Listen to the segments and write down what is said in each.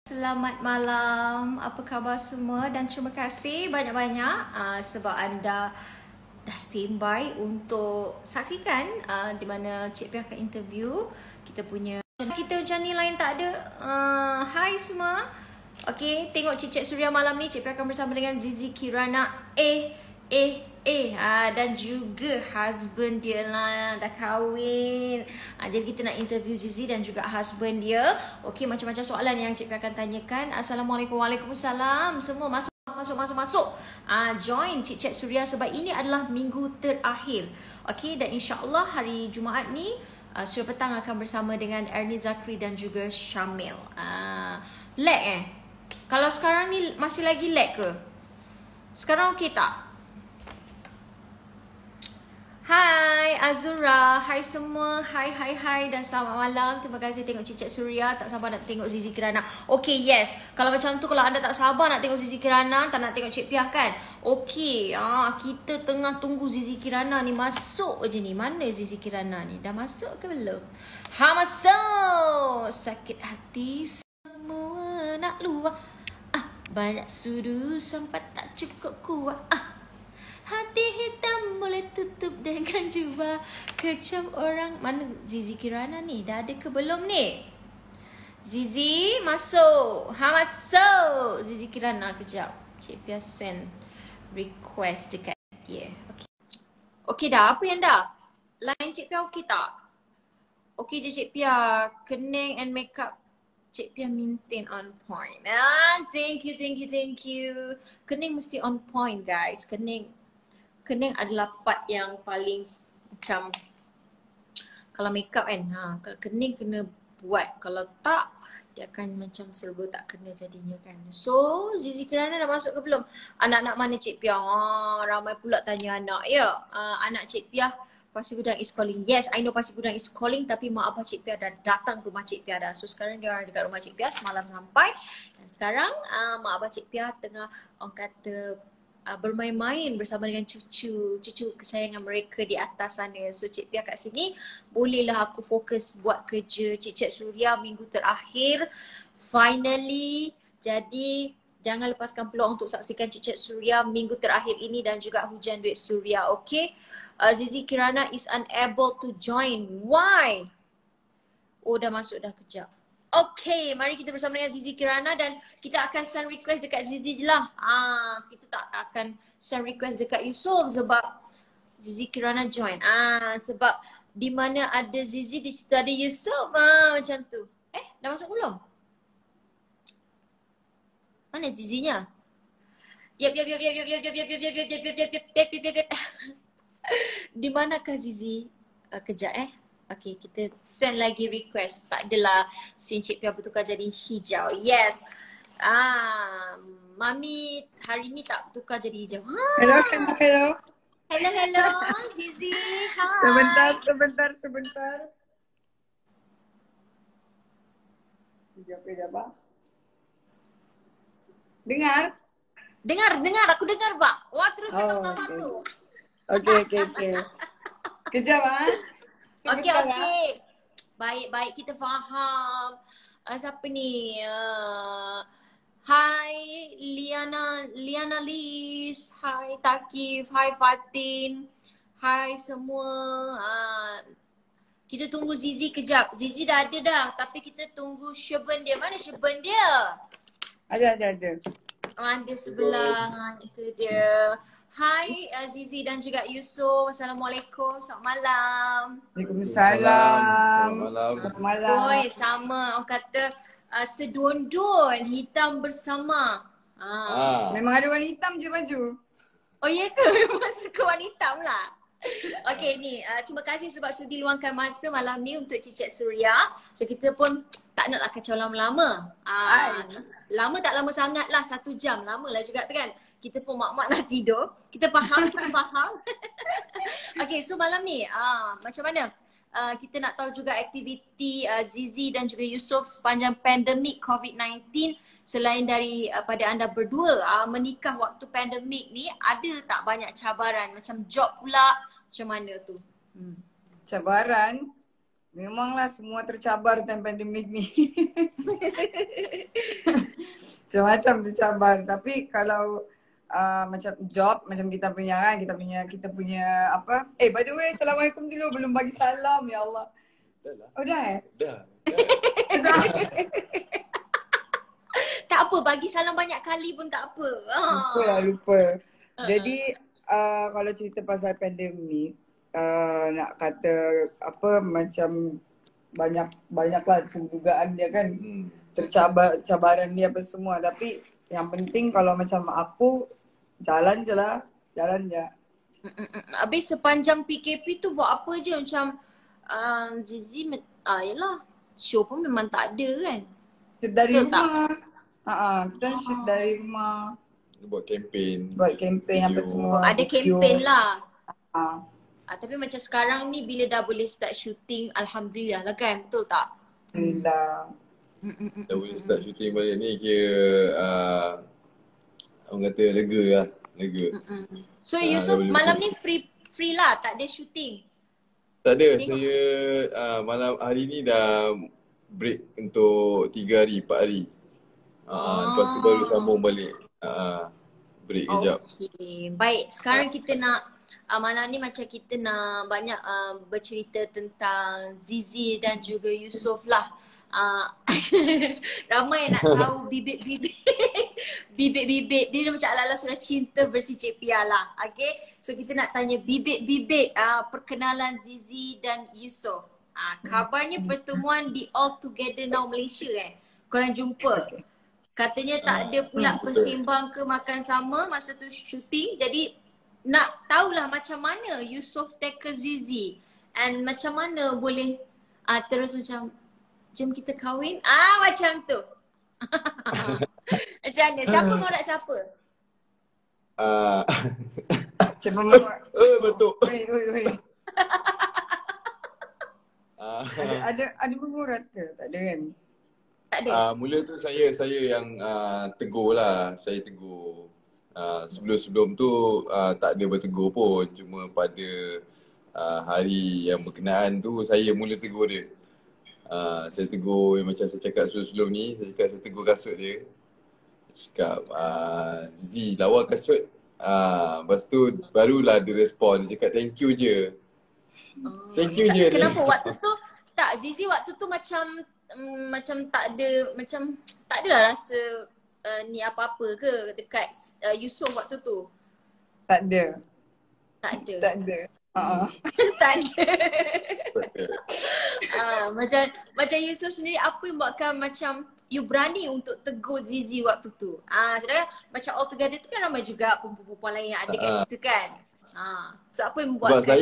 Selamat malam, apa khabar semua dan terima kasih banyak-banyak sebab anda dah standby untuk saksikan di mana Cik Pia akan interview kita punya. Kita macam ni lain tak ada. Hai semua. Okay, tengok Cicit Suria malam ni Cik Pia akan bersama dengan Zizi Kirana dan juga husband dia lah dah kahwin. Jadi kita nak interview Zizi dan juga husband dia. Okey, macam-macam soalan yang Cik Pia akan tanyakan. Assalamualaikum, waalaikumsalam. Semua masuk. Join Cicit Suria sebab ini adalah minggu terakhir. Okey, dan insya-Allah hari Jumaat ni Suria petang akan bersama dengan Ernie Zakri dan juga Syamil. Lag Kalau sekarang ni masih lagi lag ke? Sekarang okey tak? Hai Azura, hai semua, hai dan selamat malam. Terima kasih tengok Cicit Suria. Tak sabar nak tengok Zizi Kirana. Okay, yes. Kalau macam tu, kalau anda tak sabar nak tengok Zizi Kirana, tak nak tengok Cik Pia kan? Okay, kita tengah tunggu Zizi Kirana ni masuk je ni. Mana Zizi Kirana ni? Dah masuk ke belum? Masuk. Sakit hati semua nak luar. Banyak sudu sampai tak cukup kuat. Hati hitam boleh tutup dengan jubah. Kecam orang. Mana Zizi Kirana ni? Dah ada ke belum ni? Zizi masuk. Masuk. Zizi Kirana kejap. Cik Pia send request dekat dia. Okay dah. Apa yang dah? Line Cik Pia okey tak? Okey je Cik Pia. Kening and makeup Cik Pia maintain on point. Thank you. Kening mesti on point guys. Kening adalah part yang paling macam kalau makeup kan, kalau kening kena buat. Kalau tak, dia akan macam serba tak kena jadinya kan. So, Zizi Kirana dah masuk ke belum? Anak-anak mana Cik Pia? Ramai pula tanya anak ya. Anak Cik Pia Pasir Gudang is calling. Yes, I know Pasir Gudang is calling, tapi mak abah Cik Pia dah datang ke rumah Cik Pia dah. So sekarang dia orang dekat rumah Cik Pia semalam sampai. Dan sekarang mak abah Cik Pia tengah orang kata bermain-main bersama dengan cucu kesayangan mereka di atas sana. So Cik Pia kat sini, bolehlah aku fokus buat kerja Cicit Suria minggu terakhir. Finally, jadi jangan lepaskan peluang untuk saksikan Cicit Suria minggu terakhir ini dan juga Hujan Duit Suria, okay? Zizi Kirana is unable to join. Why? Oh, dah masuk dah, kejap. Okay, mari kita bersama dengan Zizi Kirana dan kita akan send request dekat Zizi je lah. Kita tak akan send request dekat Yusof sebab Zizi Kirana join. Sebab di mana ada Zizi, di situ ada Yusof. Macam tu. Dah masuk belum? Mana Zizinya? Yap. Di manakah Zizi? Kejap Okay, kita send lagi request. Tak adalah scene Cik Pia bertukar jadi hijau. Yes. Mami hari ni tak bertukar jadi hijau. Hello. Hello Zizi. Hai. Sebentar. Sekejap. Dengar. Aku dengar, Pak. Wah, terus cakap satu. Okay. Kejap, Okey. Baik, kita faham. Siapa ni? Hai Liana Liz. Hai Takif. Hai Fatin. Hai semua. Kita tunggu Zizi kejap. Zizi dah ada dah. Tapi kita tunggu Sherban dia. Mana Sherban dia? Ada. Ada sebelah. Itu dia. Hai Zizi dan juga Yusof. Assalamualaikum. Selamat malam. Waalaikumsalam. Selamat malam. Oi, sama. Orang kata sedondon hitam bersama. Memang ada warna hitam je baju. Oh ya ke? Memang suka warna hitam lah. Okay ni, terima kasih sebab sudi luangkan masa malam ni untuk Cicit Suria. So kita pun tak naklah kacau lama-lama. Lama tak lama sangat lah, 1 jam. Lama lah juga tu kan. Kita pun mak-mak nak tidur. Kita faham. Okay, so malam ni macam mana? Kita nak tahu juga aktiviti Zizi dan juga Yusof sepanjang pandemik COVID-19. Selain pada anda berdua menikah waktu pandemik ni, ada tak banyak cabaran? Macam job pula, macam mana tu? Cabaran? Memanglah semua tercabar dalam pandemik ni. macam-macam tercabar. Tapi kalau macam job, macam kita punya kan, kita punya apa? By the way, Assalamualaikum dulu, belum bagi salam, ya Allah. Oh dah Dah. Dah. Tak apa, bagi salam banyak kali pun tak apa. Lupa. Jadi kalau cerita pasal pandemik, nak kata apa macam banyak lah dugaan dia kan. Cabaran dia apa semua. Tapi yang penting kalau macam aku jalan je. Habis sepanjang PKP tu buat apa je macam Zizi yelah, show pun memang tak ada kan. Shoot dari Betul rumah. Kita shoot dari rumah. Buat kempen Apa semua. Ada video. kempen lah. Ah. Tapi macam sekarang ni bila dah boleh start shooting, Alhamdulillah lah kan, betul tak? Alhamdulillah. Dah boleh start shooting balik ni kira orang kata lega lah. So Yusof dah boleh malam ni free lah, tak ada shooting. Tak ada, saya malam hari ni dah break untuk 3 hari, 4 hari. Lepas tu baru sambung balik. Break kejap. Okay, baik. Sekarang kita nak malam ni macam kita nak banyak bercerita tentang Zizi dan juga Yusof lah. Ramai yang nak tahu bibit-bibit dia macam ala-ala sudah cinta versi Cik Pia lah. Okay, so kita nak tanya bibit-bibit perkenalan Zizi dan Yusof. Kabarnya pertemuan di All Together Now Malaysia kan, korang jumpa. Katanya tak ada pula bersembang ke makan sama masa tu shooting. Jadi nak tahulah macam mana Yusof tackle Zizi and macam mana boleh terus macam jom kita kahwin. Macam tu. Macam mana? Siapa ngorak siapa? Siapa menguat? Betul. Oi. Ada mengurat ke? Tak ada kan? Tak ada. Mula tu saya yang tegur lah. Saya tegur. Sebelum tu tak ada bertegur pun. Cuma pada hari yang berkenaan tu saya mula tegur dia. Saya tegur macam saya cakap sebelum ni. Saya tegur kasut dia. Cakap Zizi lawa kasut. Lepas tu barulah dia respon. Dia cakap thank you je. Thank you je. Kenapa waktu tu tak, Zizi waktu tu macam tak ada lah rasa ni apa-apa ke dekat Yusof waktu tu? Tak ada. Tak ada. Tak ada. Tak ada. Macam Yusof sendiri, apa yang buatkan macam you berani untuk tegur Zizi waktu tu? Sedangkan macam All Together tu kan ramai juga perempuan-perempuan lain yang ada kat situ kan. So apa yang membuatkan? Sebab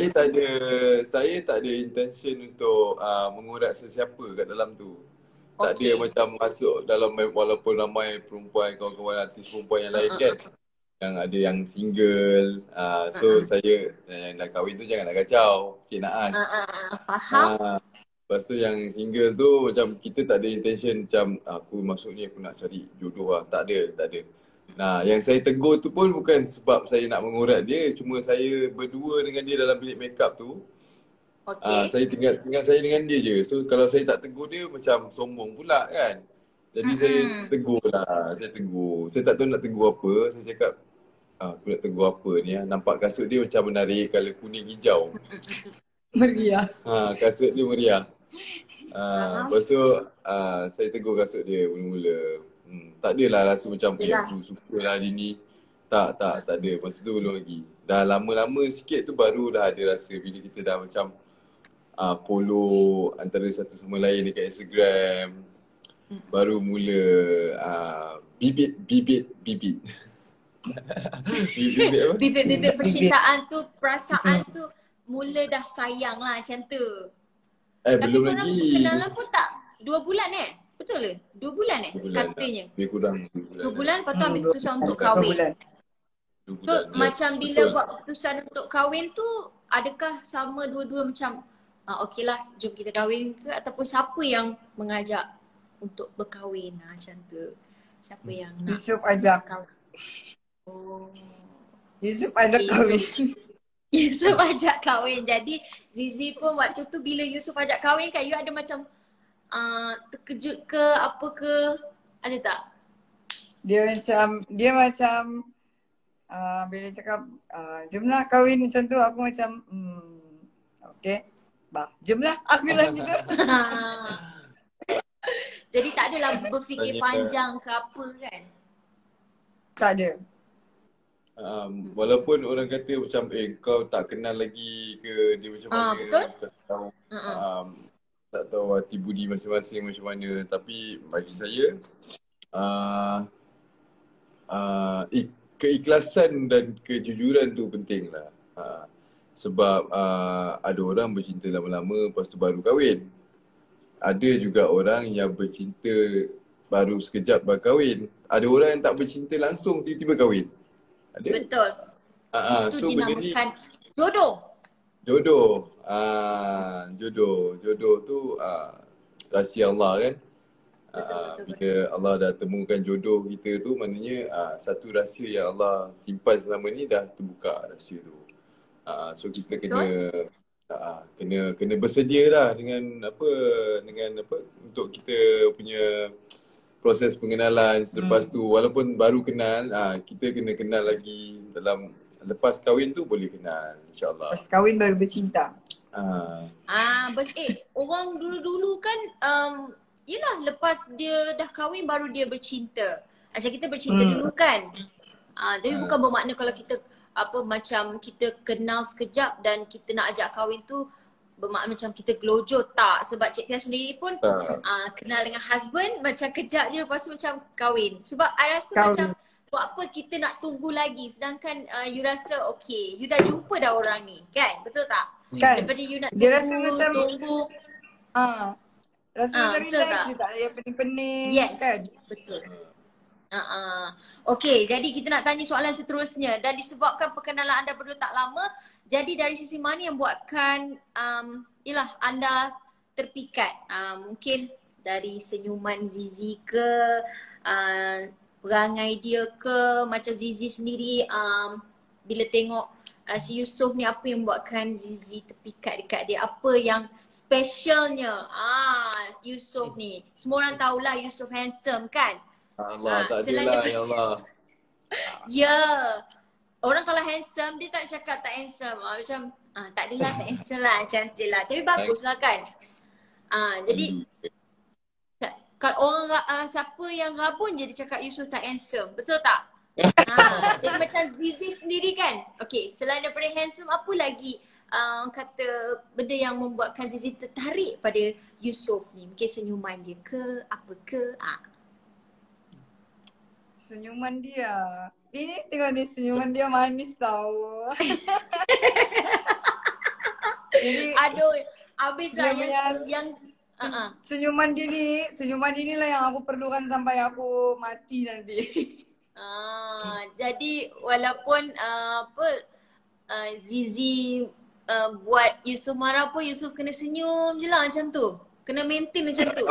saya tak ada intention untuk mengurat sesiapa kat dalam tu. Tak ada macam masuk dalam, walaupun ramai perempuan, kawan-kawan artis perempuan yang lain kan. Yang ada yang single. So saya yang dah kahwin tu jangan nak kacau. Cik Naas. Faham. Lepas tu yang single tu macam kita tak ada intention macam aku masuk ni aku nak cari jodoh lah. Tak ada. Nah, yang saya tegur tu pun bukan sebab saya nak mengurat dia. Cuma saya berdua dengan dia dalam bilik makeup tu. Saya tinggal saya dengan dia je. So kalau saya tak tegur dia macam sombong pula kan. Jadi saya tegur lah. Saya tak tahu nak tegur apa. Saya cakap aku nak tegur apa ni. Nampak kasut dia macam menarik, colour kuning hijau. Meriah. Kasut dia meriah. Lepas tu saya tegur kasut dia mula-mula. Tak adalah rasa macam aku suka lah hari ni. Tak ada. Masa tu belum lagi. Dah lama-lama sikit tu baru dah ada rasa bila kita dah macam follow antara satu sama lain dekat Instagram. Baru mula bibit Bibit percintaan tu, perasaan tu mula dah sayang lah macam tu. Tapi korang belum lagi. kenalan pun tak 2 bulan Betul ke? 2 bulan katanya? Lebih kurang 2 bulan lepas tu ambil keputusan untuk kahwin. So macam bila buat keputusan untuk kahwin tu, adakah sama dua-dua macam okey lah jom kita kahwin ke, ataupun siapa yang mengajak untuk berkahwin macam tu? Siapa yang nak? Yusof ajak. Yusof ajak kahwin. Yusof ajak kahwin. Jadi Zizi pun waktu tu bila Yusof ajak kahwin kan, you ada macam terkejut ke apa ke? Ada tak? Dia macam bila dia cakap jemlah kahwin macam tu, aku macam okay, jemlah, aku bilang gitu. Jadi tak adalah berfikir Tanya- panjang ke apa kan? Tak ada. Walaupun orang kata macam kau tak kenal lagi ke dia macam mana, betul. kau tak tahu, tak tahu hati budi masing-masing macam mana. Tapi bagi saya keikhlasan dan kejujuran tu penting lah. Sebab ada orang bercinta lama-lama lepas tu baru kahwin. Ada juga orang yang bercinta baru sekejap baru kahwin. Ada orang yang tak bercinta langsung tiba-tiba kahwin. Ada. Betul. Itu So benda ni dinamakan jodoh. jodoh. Jodoh tu rahsia Allah kan. Betul. Bila Allah dah temukan jodoh kita tu, maknanya satu rahsia yang Allah simpan selama ni dah terbuka rahsia tu. So kita kena bersedia lah dengan apa untuk kita punya proses pengenalan. Selepas tu walaupun baru kenal, kita kena kenal lagi dalam lepas kahwin tu boleh kenal insya-Allah. Lepas kahwin baru bercinta. Orang dulu-dulu kan yelah lepas dia dah kahwin baru dia bercinta. Macam kita bercinta dulu kan. Tapi bukan bermakna kalau kita macam kita kenal sekejap dan kita nak ajak kahwin tu bermakna macam kita gelojoh. Tak, sebab Cik Pia sendiri pun kenal dengan husband macam kejap je lepas tu macam kahwin. Sebab I rasa macam buat apa kita nak tunggu lagi, sedangkan you rasa okay, you dah jumpa dah orang ni kan, betul tak? Kan? Daripada you nak Dia rasa macam tunggu. Rasa macam betul relax tak? je, tak payah pening-pening. Yes, Kan? betul. Okay, jadi kita nak tanya soalan seterusnya. Dan disebabkan perkenalan anda berdua tak lama, jadi dari sisi mana yang buatkan anda terpikat? Mungkin dari senyuman Zizi ke, perangai dia ke, macam Zizi sendiri bila tengok si Yusof ni, apa yang buatkan Zizi terpikat dekat dia? Apa yang specialnya Yusof ni? Semua orang tahulah Yusof handsome kan? Allah tak adalah ya Allah. Ya. Orang kalau handsome dia tak cakap tak handsome. Macam tak adalah tak handsome lah, cantik lah. Tapi baguslah kan. Jadi kalau orang siapa yang rabun je dia cakap Yusof tak handsome. Betul tak? Jadi macam Zizi sendiri kan. Okay, selain daripada handsome, apa lagi kata benda yang membuatkan Zizi tertarik pada Yusof ni? Mungkin senyuman dia ke, apa ke? Senyuman dia. Ini tengok ni, senyuman dia manis tau. Jadi aduh, habis lah yang senyuman dia ni lah yang aku perlukan sampai aku mati nanti. Jadi walaupun Zizi buat Yusof marah pun Yusof kena senyum je lah macam tu. Kena maintain macam tu.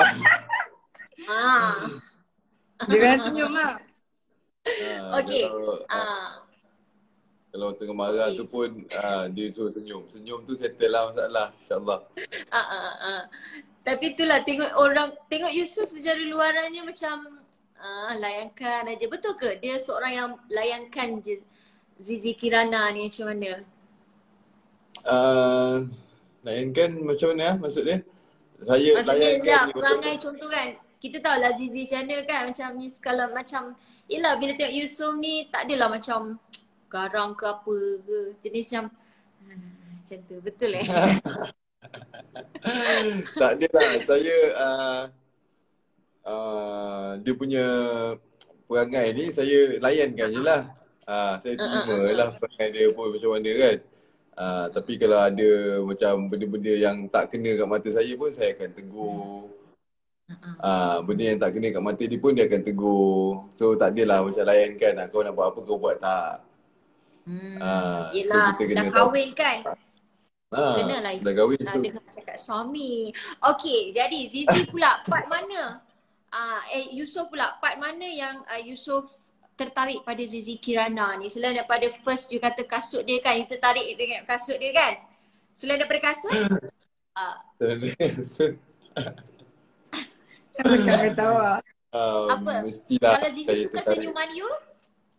Dia kena senyum lah. Okay. Kalau tengah marah tu pun dia suruh senyum. Senyum tu settle lah masalah, insyaAllah. Tapi itulah tengok Yusof secara luarannya macam layankan aja. Betul ke dia seorang yang layankan je Zizi Kirana ni macam mana? Layankan macam mana maksud dia? Saya maksudnya layankan dia perangai contoh kan. Kita tahulah Zizi macam mana kan. Macam kalau macam yelah bila tengok Yusof ni tak adalah macam garang ke apa ke. Jenis macam tu. Betul tak adalah. Saya dia punya perangai ni saya layankan je lah. Saya terima lah perangai dia pun macam mana kan. Tapi kalau ada macam benda-benda yang tak kena kat mata saya pun saya akan tegur. Benda yang tak kena kat mata dia pun dia akan tegur. So tak adalah macam layankan kau nak buat apa kau buat, tak. Yelah, so kita dah kahwin kan. Kenalah dah kahwin tu. dengar cakap suami. Okay, jadi Zizi pula part mana? Yusof pula part mana yang Yusof tertarik pada Zizi Kirana ni? Selain daripada first you kata kasut dia kan, you tertarik dengan kasut dia kan? Selain daripada kasut? Sampai tahu lah. Apa? Mestilah Kalau Zizi saya suka tertarik. senyuman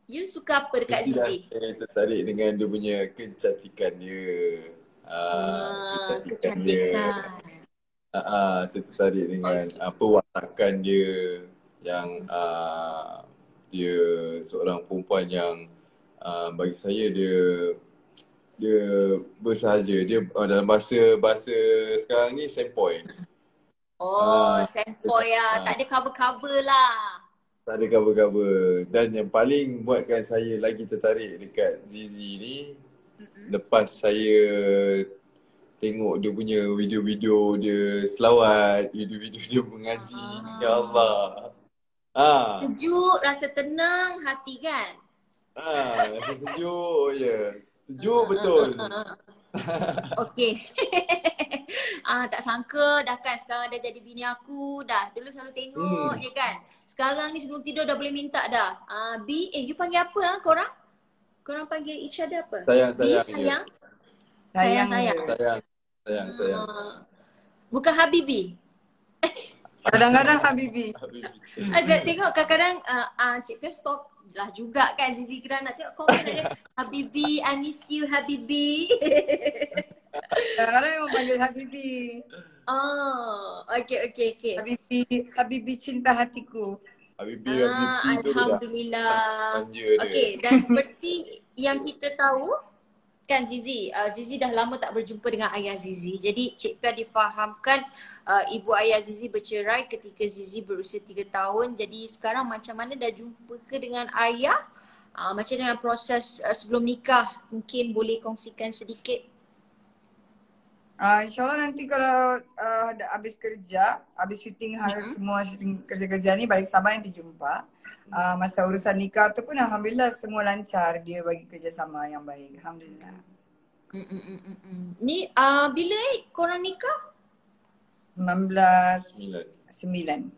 you suka apa dekat Mestilah Zizi? saya tertarik dengan dia punya kecantikan dia. Kecantikan dia. Kecantikan. Saya tertarik dengan Okay. perwatakan dia yang dia seorang perempuan yang bagi saya dia bersahaja. Dia dalam bahasa sekarang ni sempoi. Oh, Ah, sempoi lah. Tak ada cover-cover lah. Tak ada cover-cover. Dan yang paling buatkan saya lagi tertarik dekat Zizi ni, lepas saya tengok dia punya video-video dia selawat, video-video dia mengaji. Ya Allah. Sejuk, rasa tenang hati kan? Rasa sejuk je. Sejuk betul. Okay. Tak sangka dah kan sekarang dah jadi bini aku dah. Dulu selalu tengok je kan. Sekarang ni sebelum tidur dah boleh minta dah. You panggil apa korang? Korang panggil each other apa? Sayang. Sayang. Sayang. Bukan Habibi. Kadang-kadang Habibi. Azat tengok kadang-kadang Cik Pia stalk lah juga kan Zizi Kirana. Tengok komen ada Habibi, I miss you Habibi. Kadang-kadang memang panggil Habibi. Okay. Habibi cinta hatiku. Habibi tu Alhamdulillah. manja dia. Okay, dan seperti yang kita tahu kan Zizi dah lama tak berjumpa dengan ayah Zizi. Jadi Cik Pia difahamkan ibu ayah Zizi bercerai ketika Zizi berusia 3 tahun. Jadi sekarang macam mana dah jumpa ke dengan ayah? Macam dengan proses sebelum nikah? Mungkin boleh kongsikan sedikit. InsyaAllah nanti kalau habis kerja, habis syuting semua syuting kerja-kerja ni balik Sabah nanti jumpa. Masa urusan nikah tu pun Alhamdulillah semua lancar. Dia bagi kerjasama yang baik. Alhamdulillah. Ni bila korang nikah? 1999.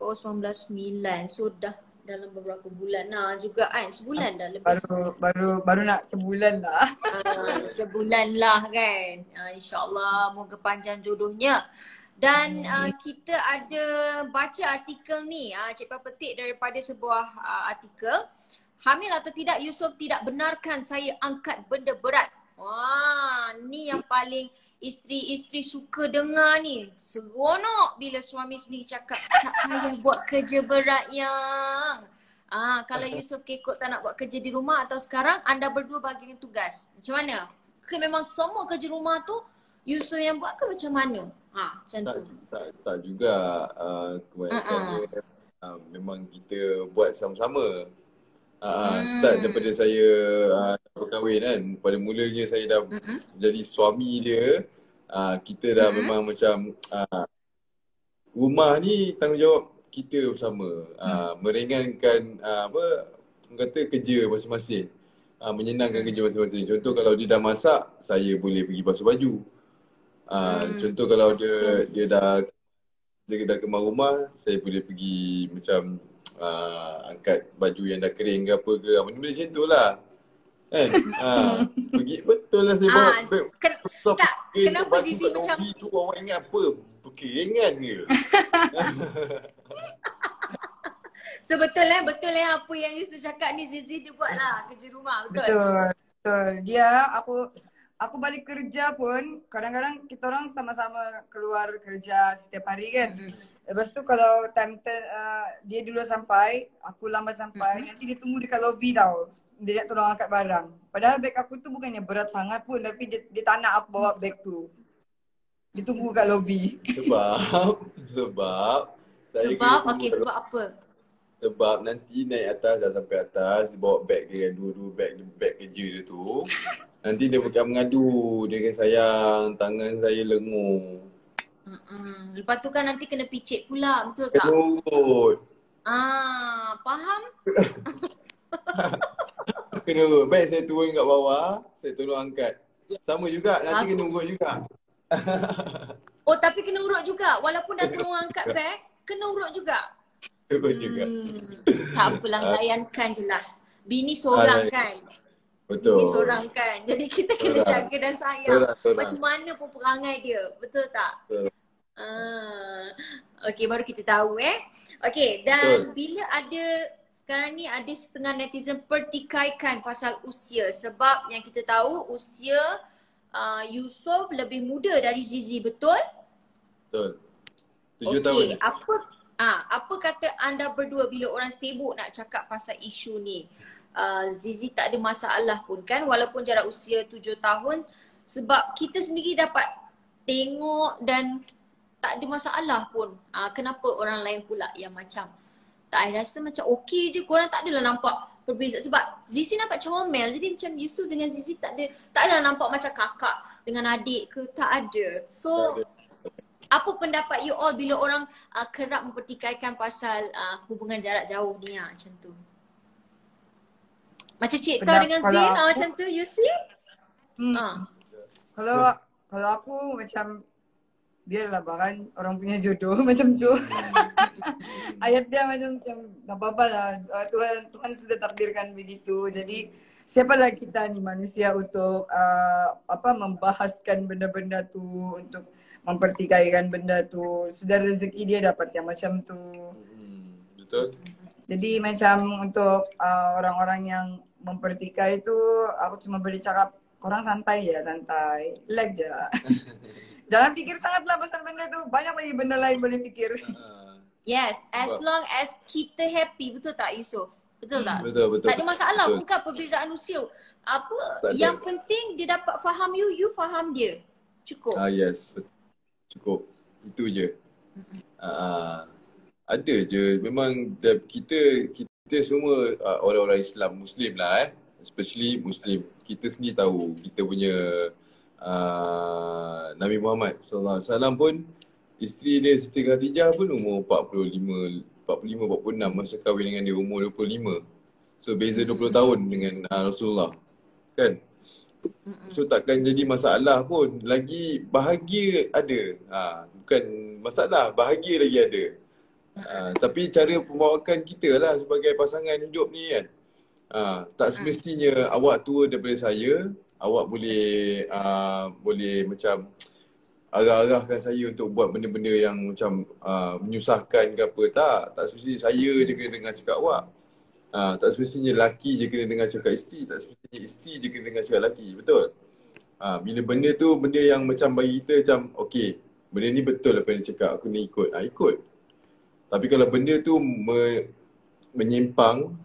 Oh 1999. So dah dalam beberapa bulan juga kan. Sebulan dah lebih. Baru nak sebulan lah. Sebulan lah kan. InsyaAllah moga panjang jodohnya. Dan kita ada baca artikel ni, Cik Pia petik daripada sebuah artikel. Hamil atau tidak, Yusof tidak benarkan saya angkat benda berat. Wah, ni yang paling isteri-isteri suka dengar ni. Seronok bila suami sendiri cakap tak payah buat kerja berat yang. Kalau Yusof kekot tak nak buat kerja di rumah atau sekarang anda berdua bagikan tugas. Macam mana? Ke memang semua kerja rumah tu Yusof yang buat ke macam mana? Macam tu. Tak juga. Kebanyakan dia memang kita buat sama-sama. Start daripada saya berkahwin kan. Pada mulanya saya dah jadi suami dia. Kita dah memang macam rumah ni tanggungjawab kita bersama. Meringankan orang kata kerja masing-masing. Menyenangkan kerja masing-masing. Contoh kalau dia dah masak, saya boleh pergi basuh baju. Contoh kalau dia dah kemas rumah, saya boleh pergi macam angkat baju yang dah kering ke apa ke. Benda macam tu lah. Kan? Pergi betul lah saya bawa beg. Kenapa Zizi macam tu awak ingat apa? Keringan ke? So betul apa yang Yusuf cakap ni Zizi dia buat lah kerja rumah. Betul. Dia aku balik kerja pun kadang-kadang kita orang sama-sama keluar kerja setiap hari kan. Lepas tu kalau dia dulu sampai, aku lambat sampai, nanti dia tunggu dekat lobby tau. Dia nak tolong angkat barang. Padahal beg aku tu bukannya berat sangat pun, tapi dia tak nak bawa beg tu. Dia tunggu kat lobby. Sebab saya sebab apa? Sebab nanti naik atas, dah sampai atas, bawa beg dia kan, dua beg kerja dia tu. Nanti dia bukan mengadu, dia kata sayang, tangan saya lengur. Lepas tu kan nanti kena picit pula, betul tak? Kena urut. Faham? Kena urut. Baik saya turun kat bawah, saya tolong angkat. Sama juga, nanti kena urut juga. Oh tapi kena urut juga, walaupun dah tolong angkat beg, kena urut juga? Urut juga. Tak apalah, layankan je lah. Bini seorang kan? Betul. Bini seorang kan? Jadi kita kena jaga dan sayang. Macam mana pun perangai dia, betul tak? Betul. Okay, baru kita tahu Okay, dan bila ada sekarang ni ada setengah netizen pertikaikan pasal usia sebab yang kita tahu usia Yusof lebih muda dari Zizi, betul? Betul. 7 tahun. Okey, apa kata anda berdua bila orang sibuk nak cakap pasal isu ni? Zizi tak ada masalah pun kan walaupun jarak usia 7 tahun sebab kita sendiri dapat tengok dan tak ada masalah pun. Kenapa orang lain pula yang macam tak, I rasa macam okey je, korang tak adalah nampak berbeza sebab Zizi nampak comel, jadi macam Yusuf dengan Zizi tak adalah nampak macam kakak dengan adik ke, tak ada. So apa pendapat you all bila orang kerap mempertikaikan pasal hubungan jarak jauh ni macam tu? Macam Cik Ta dengan Zin macam tu, you see? Kalau aku macam biarlah bahkan orang punya jodoh macam tu. Ayat dia macam tak apa-apa lah. Tuhan sudah takdirkan begitu. Jadi siapalah kita ni manusia untuk membahaskan benda-benda tu, untuk mempertikaikan benda tu. Sudah rezeki dia dapat yang macam tu. Betul. Jadi macam untuk orang-orang yang mempertikai tu, aku cuma boleh cakap korang santai je, santai. Relax je. Jangan fikir sangatlah pasal benda tu. Banyak lagi benda lain boleh fikir. Yes, as long as kita happy, betul tak Yusof? Betul tak? Betul. Tak ada masalah, bukan perbezaan usia. Yang penting dia dapat faham you, you faham dia. Cukup. Yes, betul. Cukup. Itu je. Ada je. Memang kita semua orang-orang Islam, Muslim lah especially Muslim. Kita sendiri tahu kita punya Nabi Muhammad SAW pun isteri dia Siti Khadijah pun umur 45, 46 masa kahwin dengan dia umur 25. So beza 20 tahun dengan Rasulullah. Kan? So takkan jadi masalah pun. Lagi bahagia ada. Bukan masalah, bahagia lagi ada. Tapi cara pembawakan kita lah sebagai pasangan hidup ni kan. Tak semestinya awak tua daripada saya, awak boleh macam arah-arahkan saya untuk buat benda-benda yang macam menyusahkan ke apa. Tak semestinya saya je kena dengar cakap awak. Tak semestinya lelaki je kena dengar cakap isteri. Tak semestinya isteri je kena dengar cakap lelaki. Betul? Bila benda tu benda yang macam bagi kita macam okey, benda ni betul apa yang dia cakap, aku ni ikut. Ikut. Tapi kalau benda tu menyimpang,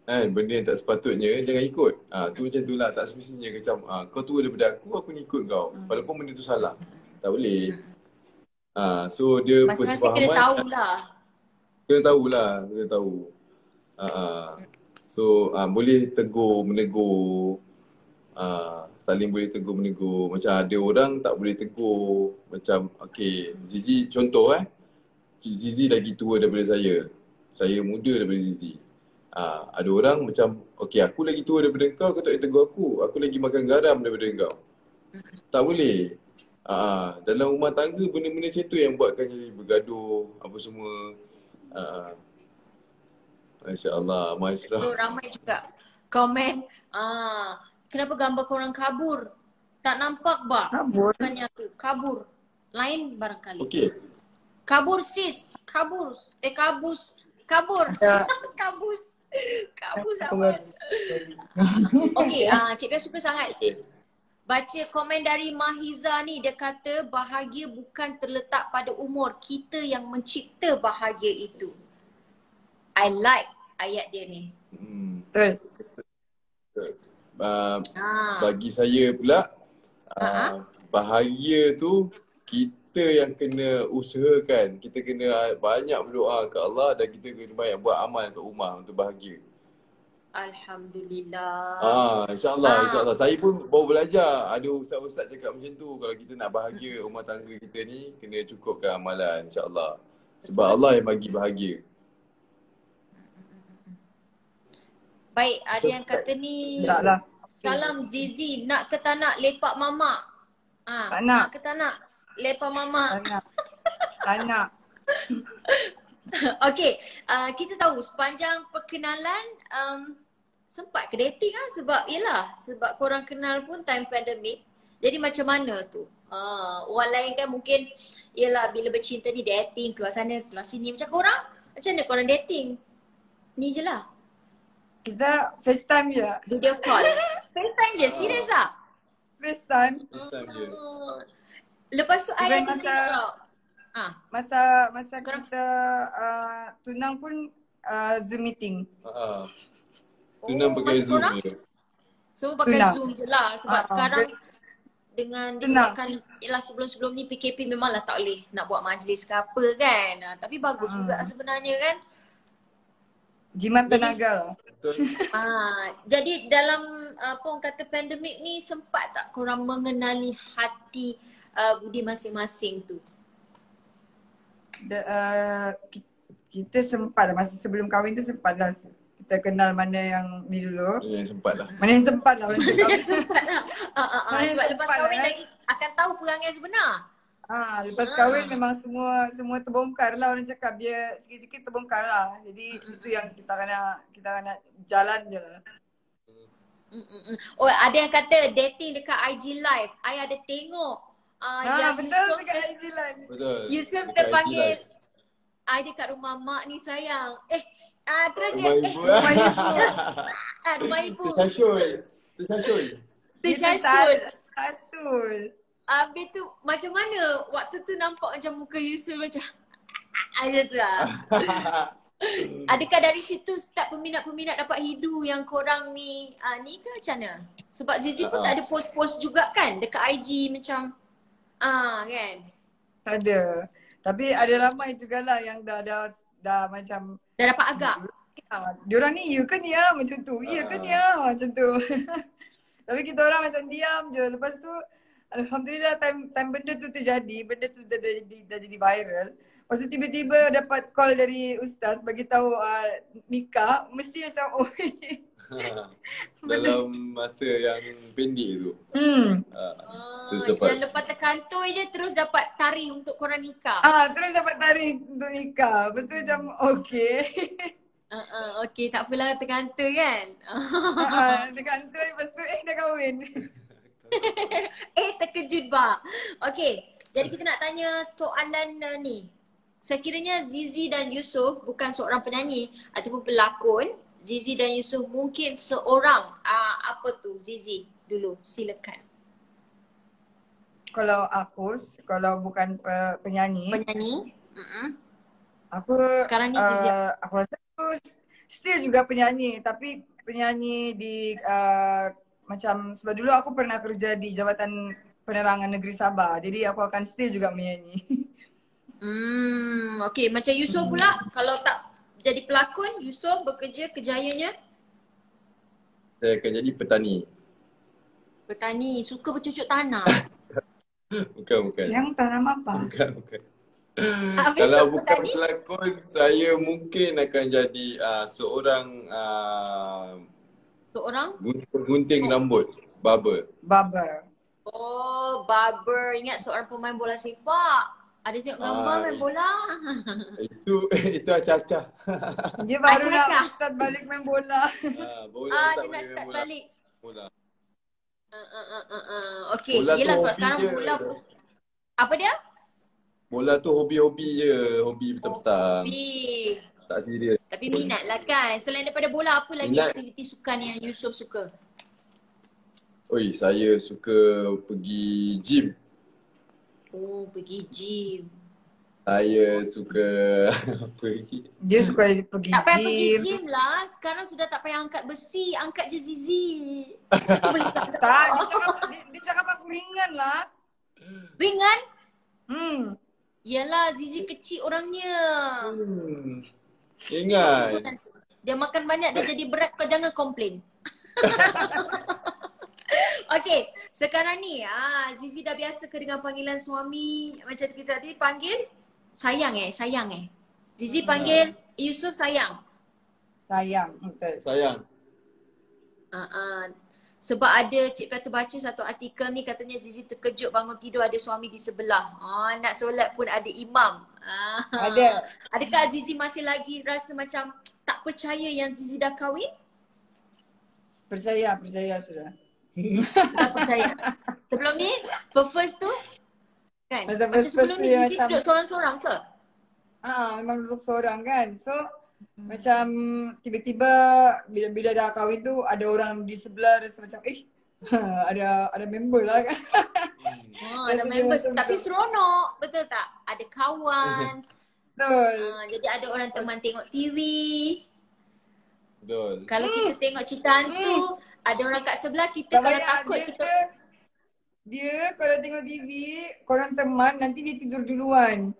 benda yang tak sepatutnya, jangan ikut. Tu macam tu lah. Tak semestinya macam kau tua daripada aku ni ikut kau. Walaupun benda tu salah. Tak boleh. So dia masing-masing kena tahulah. Kena tahu. So boleh tegur, menegur. Saling boleh tegur, menegur. Macam ada orang tak boleh tegur. Macam okay, Zizi contoh Zizi lagi tua daripada saya. Saya muda daripada Zizi. Ada orang macam okay, aku lagi tua daripada kau, kau tak boleh tegur aku. Aku lagi makan garam daripada kau. Tak boleh. Dalam rumah tangga benda-benda macam tu yang buatkan jadi bergaduh apa semua. Masya-Allah, Maisrah. So ramai juga komen kenapa gambar korang kabur? Tak nampak bah? Kabur? Bukannya tu, kabur. Lain barangkali. Okey. Kabur sis, kabur. Kabus. Kabur. Ya. Kabus apa? Okey, Cik Pia suka sangat. Baca komen dari Mahiza ni, dia kata bahagia bukan terletak pada umur, kita yang mencipta bahagia itu. I like ayat dia ni. Betul. Bagi saya pula bahagia tu kita yang kena usahakan. Kita kena banyak berdoa ke Allah dan kita kena banyak buat amal kat rumah untuk bahagia. Alhamdulillah. InsyaAllah. Saya pun baru belajar. Ada ustaz-ustaz cakap macam tu. Kalau kita nak bahagia rumah tangga kita ni, kena cukupkan amalan, insyaAllah. Sebab Allah yang bagi bahagia. Baik, ada yang kata ni, Taklah. salam Zizi, nak ke tak nak lepak mamak? Tak nak. Nak ke tak nak lepak mamak? Tak nak. Okay, kita tahu sepanjang perkenalan sempat ke dating sebab korang kenal pun time pandemic. Jadi macam mana tu? Orang lain kan mungkin Yelah bila bercinta ni dating, keluar sana, keluar sini. Macam korang, macam mana korang dating? Ni je lah. Kita FaceTime je. Video call. FaceTime je, serius lah? FaceTime. First time je. Lepas tu I Even ada tengok tau. Masa kita tunang pun Zoom meeting. Tunang pakai masa Zoom korang? je. So pakai Tunang. Zoom je lah sebab sekarang dengan Tunang. disebabkan ialah sebelum-sebelum ni PKP memanglah tak boleh nak buat majlis ke apa kan. Tapi bagus juga sebenarnya kan. Jimat tenaga lah. Betul. Jadi dalam apa orang kata pandemik ni sempat tak korang mengenali hati budi masing-masing tu? Kita sempat lah, masa sebelum kahwin tu sempat lah kita kenal mana yang ni dulu. Yang sempat lah. Mana yang sempat lah orang cakap. Sempat lah. Mana yang Sebab lepas sempat kahwin lah, lagi akan tahu perangai sebenar. Lepas kahwin memang semua terbongkar lah, orang cakap dia sikit-sikit terbongkar lah. Jadi itu yang kita kena jalan je lah. Oh ada yang kata dating dekat IG live. I ada tengok yang Betul Yusof dekat IG live. Betul. Yusof Dekat terpanggil IG I dekat rumah mak ni sayang. Terus Rumah dia ibu. Rumah ibu. rumah ibu. Tersasul. Tersasul. Tersasul. Habis tu macam mana waktu tu nampak macam muka Yusof macam aja tu lah. Adakah dari situ start peminat-peminat dapat hidu yang korang ni ni ke macam mana? Sebab Zizi pun tak ada post-post juga kan dekat IG macam kan? Tak ada. Tapi ada ramai jugalah yang dah macam Dah dapat agak? diorang ni you ke dia macam tu. Ya ke dia macam tu. Tapi kita orang macam diam je. Lepas tu alhamdulillah time benda tu terjadi, benda tu dah jadi viral. Lepas tu tiba-tiba dapat call dari ustaz bagi tahu nikah, mesti macam Dalam masa yang pendek tu. Terus dapat. Yang lepas terkantoi je terus dapat tarikh untuk korang nikah. Terus dapat tarikh untuk nikah. Lepas tu macam okay. Okay, tak apalah terkantoi kan? Terkantoi lepas tu dah kahwin. Terkejut bah. Okay, jadi kita nak tanya soalan ni. Sekiranya Zizi dan Yusof bukan seorang penyanyi ataupun pelakon, Zizi dan Yusof mungkin seorang apa tu Zizi dulu, silakan. Kalau bukan penyanyi, aku Sekarang ni Zizi aku rasa aku still juga penyanyi, tapi penyanyi di macam sebab dulu aku pernah kerja di Jabatan Penerangan Negeri Sabah, jadi aku akan still juga menyanyi. Okay, macam Yusof pula kalau tak jadi pelakon, Yusof bekerja kejayanya? Saya akan jadi petani. Petani, suka bercucuk tanah. Bukan. Yang tanam apa? Bukan. Habis Kalau tu bukan petani? pelakon, saya mungkin akan jadi seorang Seorang? gunting rambut, barber. Barber. Oh, barber. Ingat seorang pemain bola sepak. Ada tengok gambar main bola. Itu acah-acah. Dia baru Acah-acah. nak start balik main bola. Bola Dia nak start balik. Bola. Okay, Bola tu yelah sebab hobi sekarang je. bola apa dia? Bola tu hobi-hobi je, hobi petang-petang. Hobi. Tak serius. Tapi minat lah kan. Selain daripada bola, apa lagi Minat. aktiviti sukan yang Yusof suka? Oi, saya suka pergi gym. Oh, pergi gym. Saya suka pergi. Dia suka pergi Tak payah pergi gym. gym lah. Sekarang sudah tak payah angkat besi. Angkat je Zizi. Itu boleh start. Tak, dia cakap aku ringan lah. Ringan? Yalah, Zizi kecil orangnya. Ingat. Dia makan banyak, dia jadi berat. Kau jangan komplain. Okay, sekarang ni Zizi dah biasa ke dengan panggilan suami? Macam kita tadi panggil sayang Zizi panggil Yusof sayang. sayang, betul. Sayang. Sebab ada Cik Pia terbaca satu artikel ni katanya Zizi terkejut bangun tidur ada suami di sebelah. Nak solat pun ada imam. Ada. Adakah Zizi masih lagi rasa macam tak percaya yang Zizi dah kahwin? Percaya sudah. Sudah percaya. Sebelum ni, first tu? Kan? Masa Macam first sebelum tu ni yang Zizi macam duduk seorang-seorang ke? memang duduk seorang kan. So macam tiba-tiba bila dah kahwin tu ada orang di sebelah rasa macam ada member lah kan. Ada Rasa dia members macam tapi tu. seronok, betul tak? Ada kawan. Betul. Jadi ada orang teman tengok TV. Betul. Kalau kita tengok cerita hantu, ada orang kat sebelah kita Tak kalau payah takut kita dia kalau tengok TV, korang teman nanti dia tidur duluan.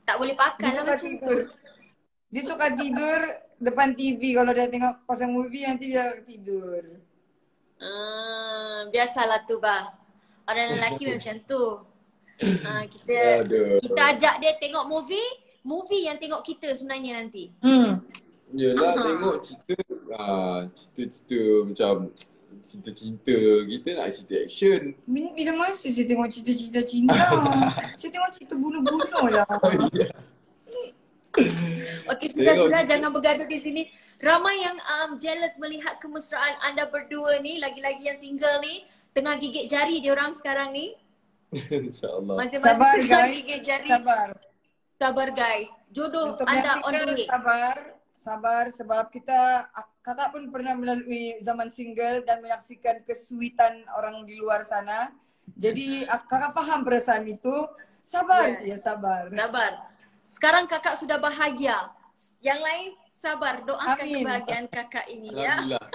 tak boleh Dia pakai lah suka macam tidur. tu. Dia suka tidur depan TV kalau dia tengok pasang movie nanti dia tidur. Biasalah tu bah. Orang lelaki macam tu. Aduh. Kita ajak dia tengok movie yang tengok kita sebenarnya nanti. Yelah tengok cerita macam cinta-cinta. Kita nak cerita action. Bila masa saya tengok cerita-cerita Cina? Saya tengok cerita bunuh-bunuh lah. Okey, sudah-sudah Tengok. jangan bergaduh di sini. Ramai yang jealous melihat kemesraan anda berdua ni, lagi-lagi yang single ni, tengah gigit jari dia orang sekarang ni. InsyaAllah. Masing-masing Sabar tengah guys, gigit jari. sabar. Sabar guys. Jodoh Untuk anda on the single way. sabar sebab kakak pun pernah melalui zaman single dan menyaksikan kesuitan orang di luar sana. Jadi kakak faham perasaan itu. Sabar saja, sabar. Sabar. Sekarang kakak sudah bahagia. Yang lain sabar, doakan Amin. kebahagiaan kakak ini ya. Alhamdulillah.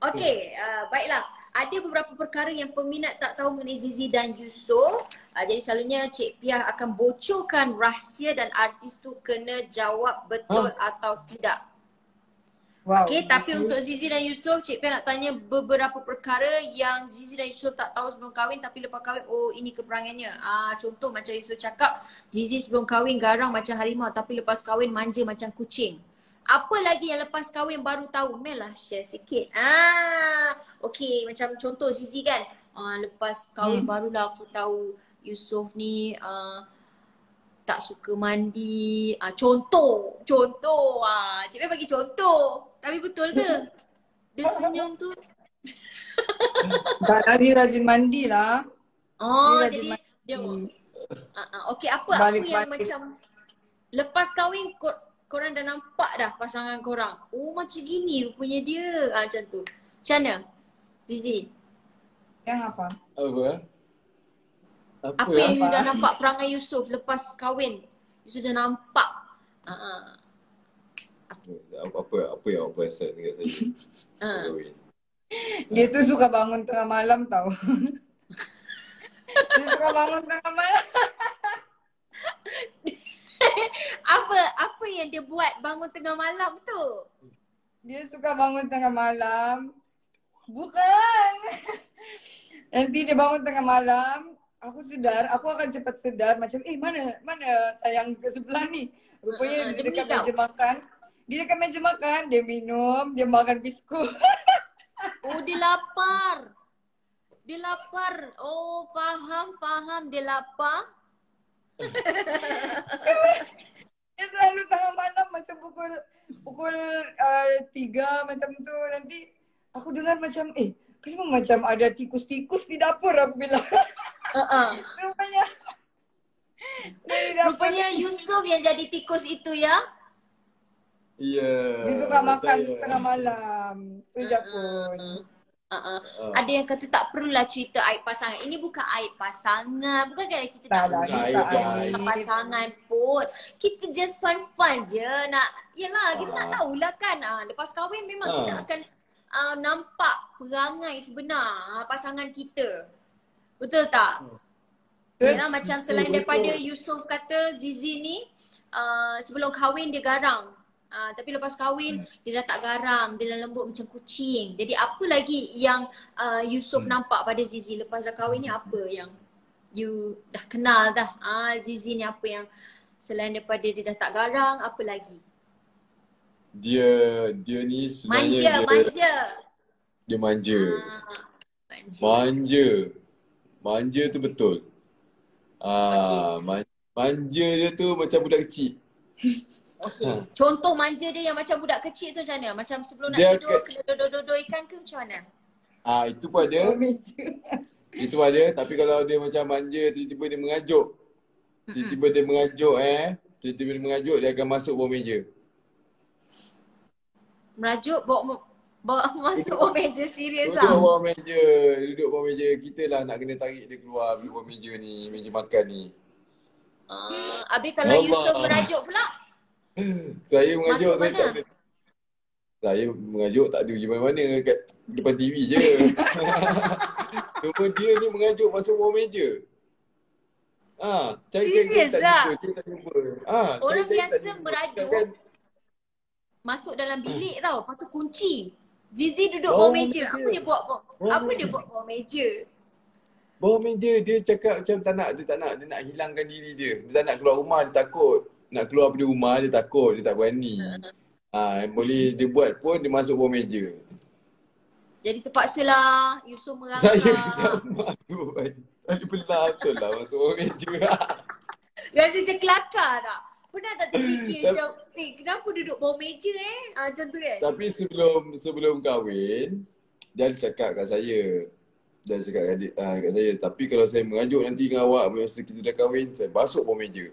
Okey, baiklah. Ada beberapa perkara yang peminat tak tahu mengenai Zizi dan Yusof. Jadi selalunya Cik Piah akan bocorkan rahsia dan artis tu kena jawab betul atau tidak. Wow. Okey, tapi untuk Zizi dan Yusof, Cik Piah nak tanya beberapa perkara yang Zizi dan Yusof tak tahu sebelum kahwin tapi lepas kahwin, oh ini keperangannya. Contoh macam Yusof cakap, Zizi sebelum kahwin garang macam harimau tapi lepas kahwin manja macam kucing. Apa lagi yang lepas kahwin baru tahu? Mel lah share sikit. Okey, macam contoh Zizi kan. Lepas kahwin barulah aku tahu Yusof ni tak suka mandi. Contoh. Cik Piah bagi contoh. Tapi betul ke? Dia senyum tu. Tak, dia rajin mandi lah. Jadi dia okey, apa Balik yang balik. macam lepas kahwin korang dah nampak dah pasangan korang. Oh macam gini rupanya dia. Macam tu. Macam mana? Zizi. Yang apa? Apa yang you dah nampak perangai Yusof lepas kahwin? Yusof dah nampak. Apa yang awak perasan dekat saya? Kahwin. Dia tu suka bangun tengah malam tau. Dia suka bangun tengah malam. Apa yang dia buat bangun tengah malam tu? Dia suka bangun tengah malam. Bukan. Nanti dia bangun tengah malam. Aku akan cepat sedar macam mana sayang ke sebelah ni. Rupanya dia dekat meja makan. Dia dekat meja makan, dia minum, dia makan biskut. Oh dia lapar. Oh faham dia lapar. Dia selalu tengah malam macam pukul 3 macam tu. Nanti aku dengar macam kenapa macam ada tikus-tikus di dapur, aku bilang. Rupanya Yusof yang jadi tikus itu ya. Ya. Dia suka makan tengah malam. Tu je pun. Ada yang kata tak perlulah cerita aib pasangan. Ini bukan aib pasangan. Bukan kan cerita tak Tak lah, cerita tak aib pasangan pun. Kita just fun je kita nak tahulah kan. Lepas kahwin memang kita akan nampak perangai sebenar pasangan kita. Betul tak? Yalah, macam selain daripada Yusof kata Zizi ni sebelum kahwin dia garang. Tapi lepas kahwin dia dah tak garang, dia dah lembut macam kucing. Jadi apa lagi yang Yusof nampak pada Zizi lepas dah kahwin ni, apa yang you dah kenal dah? Zizi ni apa yang selain daripada dia dah tak garang, apa lagi? Dia ni sebenarnya dia manja. Manja tu betul. Manja dia tu macam budak kecil. Okey. Contoh manja dia yang macam budak kecil tu macam mana? Macam sebelum nak Dia tidur kena dodol-dodol ikan ke macam mana? Itu pun ada. Itu ada, tapi kalau dia macam manja, tiba-tiba dia mengajuk. Tiba-tiba dia mengajuk tiba-tiba dia mengajuk, dia akan masuk bawah meja. Merajuk bawa masuk bawah meja, serius Duduk bawah meja, duduk bawah meja. Kita lah nak kena tarik dia keluar dari bawah meja ni, meja makan ni. Habis kalau Yusof merajuk pula? Saya mengajuk, Masuk saya mana? tak ada. Saya mengajuk tak ada pergi mana-mana, kat depan TV je. Cuma dia ni mengajuk masuk bawah meja. Cari-cari Serius tak lah? jumpa, dia tak jumpa. Orang Cari-cari tak biasa jumpa. merajuk Kan? masuk dalam bilik tau, lepas tu kunci. Zizi duduk Bawah bawah meja. meja. Apa dia buat bawah meja? Bawah meja dia cakap macam tak nak, dia nak hilangkan diri dia. Dia tak nak keluar rumah, dia takut. Nak keluar dari rumah, dia takut, dia tak berani. Boleh dia buat pun, dia masuk bawah meja. Jadi terpaksalah Yusof Saya merangkak. macam malu. Tadi belah betul lah masuk bawah meja. Rasa macam kelakar tak? Pernah tak terfikir macam, kenapa duduk bawah meja macam tu kan? Tapi sebelum kahwin, dia ada cakap kat saya. Dia ada cakap kat saya, tapi kalau saya mengajuk nanti dengan awak masa kita dah kahwin, saya masuk bawah meja.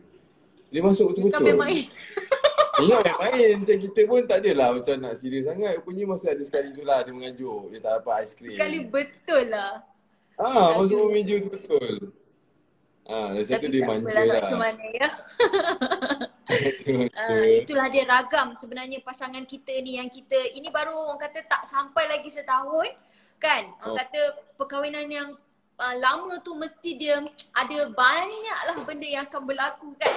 Dia masuk Bukan betul-betul. main-main. Ingat main-main. Macam kita pun tak adalah macam nak serius sangat. Rupanya masa ada sekali tu lah dia mengajuk. Dia tak dapat aiskrim. Sekali betul lah. Masuk bawah meja tu betul. Dari satu Tapi dia tak manja apalah nak lah. macam mana ya. Itulah dia ragam sebenarnya pasangan kita ni yang kita, ini baru orang kata tak sampai lagi setahun kan. Orang kata perkahwinan yang lama tu mesti dia ada banyaklah benda yang akan berlaku kan.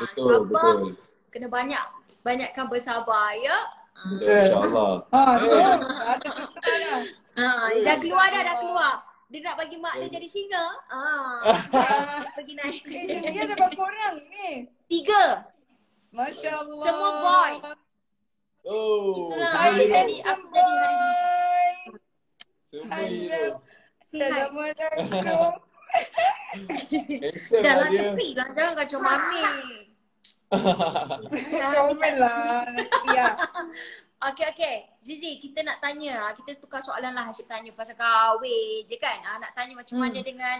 Betul, Sabar. betul. Kena banyakkan bersabar ya. Betul. InsyaAllah. Tu. Ada betul lah. Dah keluar dah keluar. Dia nak bagi mak dia jadi singa. Pergi naik. Dia ada berapa orang ni? 3. Masya Allah. Semua boy. Itulah Semua hari hero. tadi. Aku tadi hari ni. Semua Hello. hero. Assalamualaikum. Handsome Dah lah lah dia. tepi lah. Jangan kacau mami. Comel lah. Nastia. Okay. Zizi, kita nak tanya. Kita tukar soalan lah. Asyik tanya pasal kahwin je kan. Nak tanya macam mana dengan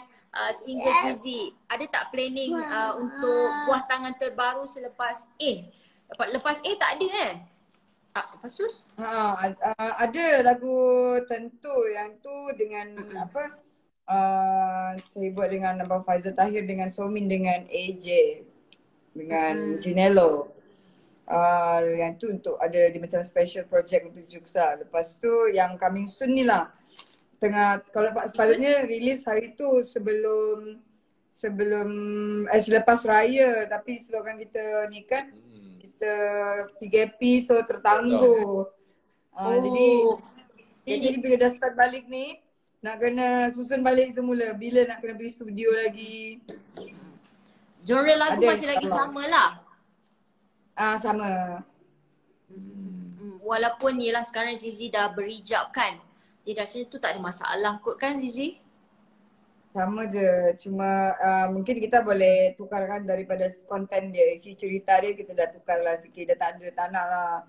single Zizi. Ada tak planning untuk buah tangan terbaru selepas A? Lepas A tak ada kan? Lepas sus? Ada lagu tentu yang tu dengan apa? Saya buat dengan Abang Faizal Tahir dengan Somin dengan AJ dengan Ginello. Yang tu untuk ada di macam special project untuk Jux lah. Lepas tu yang coming soon ni lah. Kalau sepatutnya release hari tu selepas raya, tapi sebabkan kita ni kan kita PKP so tertangguh. Jadi bila dah start balik ni nak kena susun balik semula. Bila nak kena pergi studio lagi. Genre lagu Ada, masih lagi insyaAllah. sama lah. Sama. Walaupun yelah sekarang Zizi dah berijab kan. Jadi rasanya tu tak ada masalah kot kan Zizi? Sama je. Cuma mungkin kita boleh tukarkan daripada konten dia. Isi cerita dia kita dah tukar lah sikit. Dah tak nak lah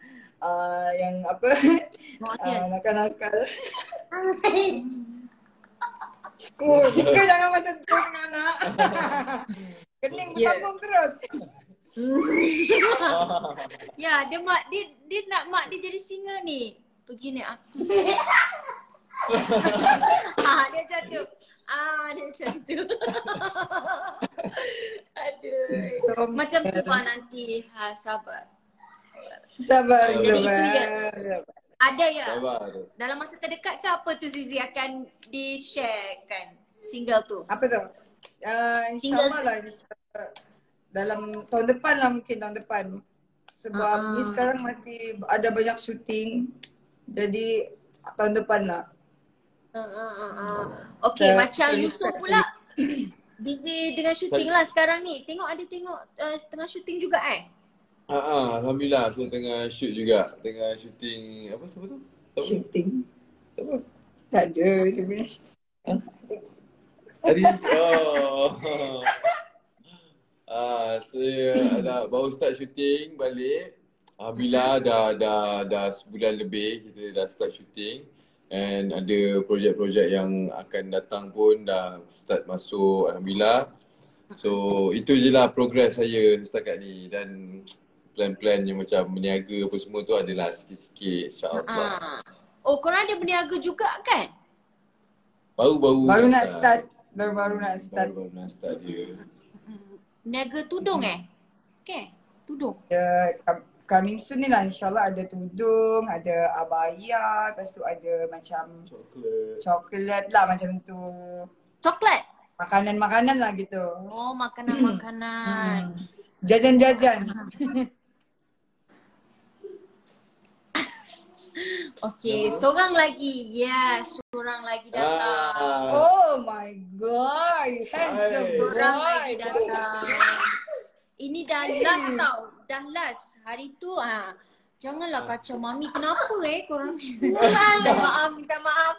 yang apa nakal-nakal. Kita jangan macam tu dengan anak. Kening bersambung terus. Ya, dia nak mak dia jadi singa ni. Pergi naik atas. Dia macam tu. Dia macam tu. Aduh. Macam tu lah nanti. Sabar. Sabar. Jadi itu ya. Ada ya? Sabar. Dalam masa terdekat ke apa tu Zizi akan di-share kan single tu? Apa tu? InsyaAllah lah. Dalam tahun depan lah mungkin tahun depan. Sebab ni sekarang masih ada banyak syuting. Jadi tahun depan lah. Okay, macam Yusof pula busy dengan syuting lah sekarang ni. Tengok tengah syuting juga Alhamdulillah. So tengah shoot juga. Tengah shooting apa siapa tu? Siapa? Syuting. Siapa? Tak ada sebenarnya. Hari saya baru start shooting balik. Alhamdulillah dah sebulan lebih kita dah start shooting. And ada projek-projek yang akan datang pun dah start masuk, Alhamdulillah. So itu je lah progress saya setakat ni. Dan plan-plan yang macam berniaga apa semua tu adalah sikit-sikit, insyaAllah. Oh, korang ada berniaga juga kan? Baru nak start. Baru nak start dia. Niaga tudung Okay, tudung. Coming soon ni lah, insyaAllah ada tudung, ada abaya, lepas tu ada macam coklat lah macam tu. Coklat? Makanan-makanan lah gitu. Oh, makanan-makanan. Jajan-jajan. Okay, seorang lagi. Yes, seorang lagi datang. Oh my god, handsome boy. Seorang lagi datang. Ini dah last tau. Dah last. Hari tu janganlah kacau Mami. Kenapa korang? Minta maaf. Minta maaf.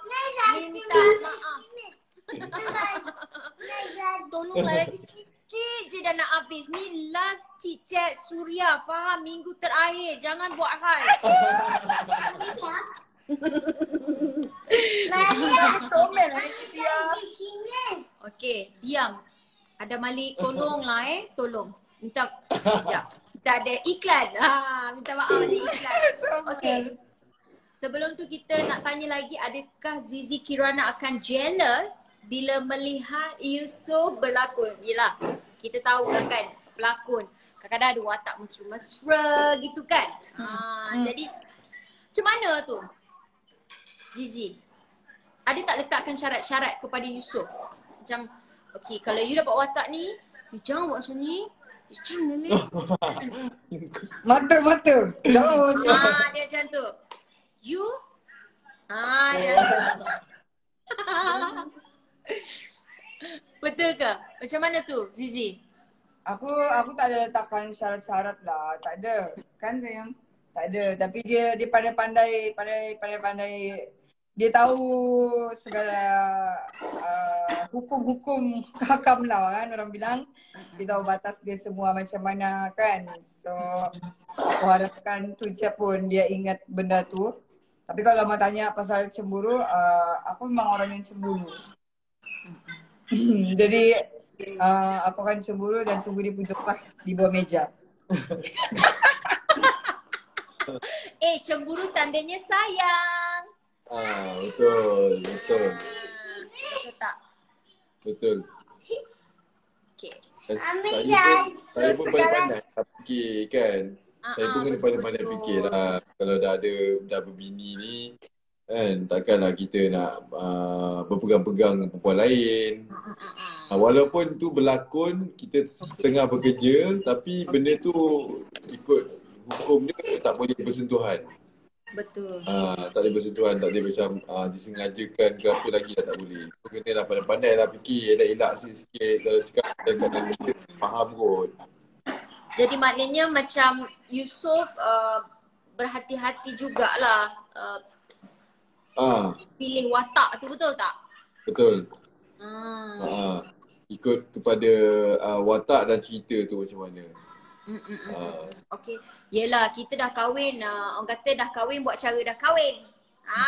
Tolonglah lagi sikit je dah nak habis. Ni last Cik Suria. Faham? Minggu terakhir. Jangan buat hal. Comel lah dia. Okay, diam. Ada Malik, tolonglah Tolong. Minta sekejap. Kita ada iklan. Minta maaf ada iklan. Okay. Sebelum tu kita nak tanya lagi, adakah Zizi Kirana akan jealous bila melihat Yusof berlakon? Yelah, kita tahu lah kan pelakon. Kadang-kadang ada watak mesra-mesra gitu kan. Jadi macam mana tu Zizi? Ada tak letakkan syarat-syarat kepada Yusof? Macam, okay, kalau you dapat watak ni, you jangan buat macam ni. Mata. Jangan macam dia macam tu. You? Dia. Betul ke? Macam mana tu Zizi? Aku tak ada letakkan syarat-syarat lah. Tak ada. Kan sayang? Tak ada. Tapi dia pandai. Dia tahu segala hukum-hukum hakam lah kan orang bilang. Dia tahu batas dia semua macam mana kan. So aku harapkan tu je pun dia ingat benda tu. Tapi kalau mau tanya pasal cemburu, aku memang orang yang cemburu. Jadi aku akan cemburu dan tunggu dia pujuk lah di bawah meja. Cemburu tandanya sayang. Betul. Betul tak? Betul. Okay. Saya pun pandai-pandai fikir kan. Saya pun kena pandai-pandai fikir lah. Kalau dah berbini ni kan, takkanlah kita nak berpegang-pegang dengan perempuan lain. Walaupun tu berlakon, kita tengah bekerja, tapi benda tu ikut hukum dia tak boleh bersentuhan. Betul. Tak boleh bersentuhan, tak boleh macam disengajakan ke apa lagi dah tak boleh. Tu kena lah pandai-pandai lah fikir, elak-elak sikit-sikit. Kalau cakap kadang-kadang kita faham kot. Jadi maknanya macam Yusof berhati-hati jugalah pilih watak tu, betul tak? Betul. Ikut kepada watak dan cerita tu macam mana. Okay. Yelah, kita dah kahwin. Orang kata dah kahwin buat cara dah kahwin.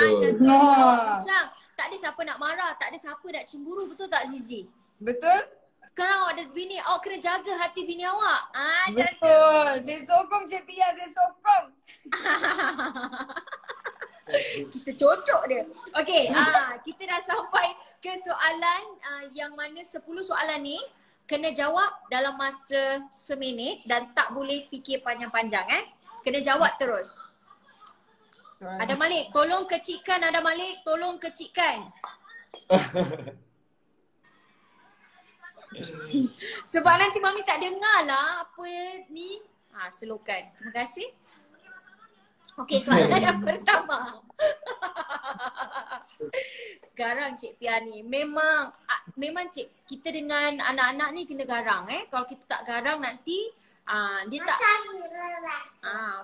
Betul. Macam tak ada siapa nak marah, tak ada siapa nak cemburu, betul tak Zizi? Betul? Sekarang awak ada bini, awak kena jaga hati bini awak. Betul. Saya sokong Cik Pia, saya sokong. Kita cocok dia. Okay, kita dah sampai ke soalan yang mana 10 soalan ni kena jawab dalam masa seminit dan tak boleh fikir panjang-panjang Kena jawab terus. Ada Malik, tolong kecikkan. Ada Malik, tolong kecikkan. Sebab nanti Mami tak dengar lah apa ni. Slowkan. Terima kasih. Okey, soalan yang pertama. Garang Cik Pia ni. Memang Cik, kita dengan anak-anak ni kena garang Kalau kita tak garang nanti dia tak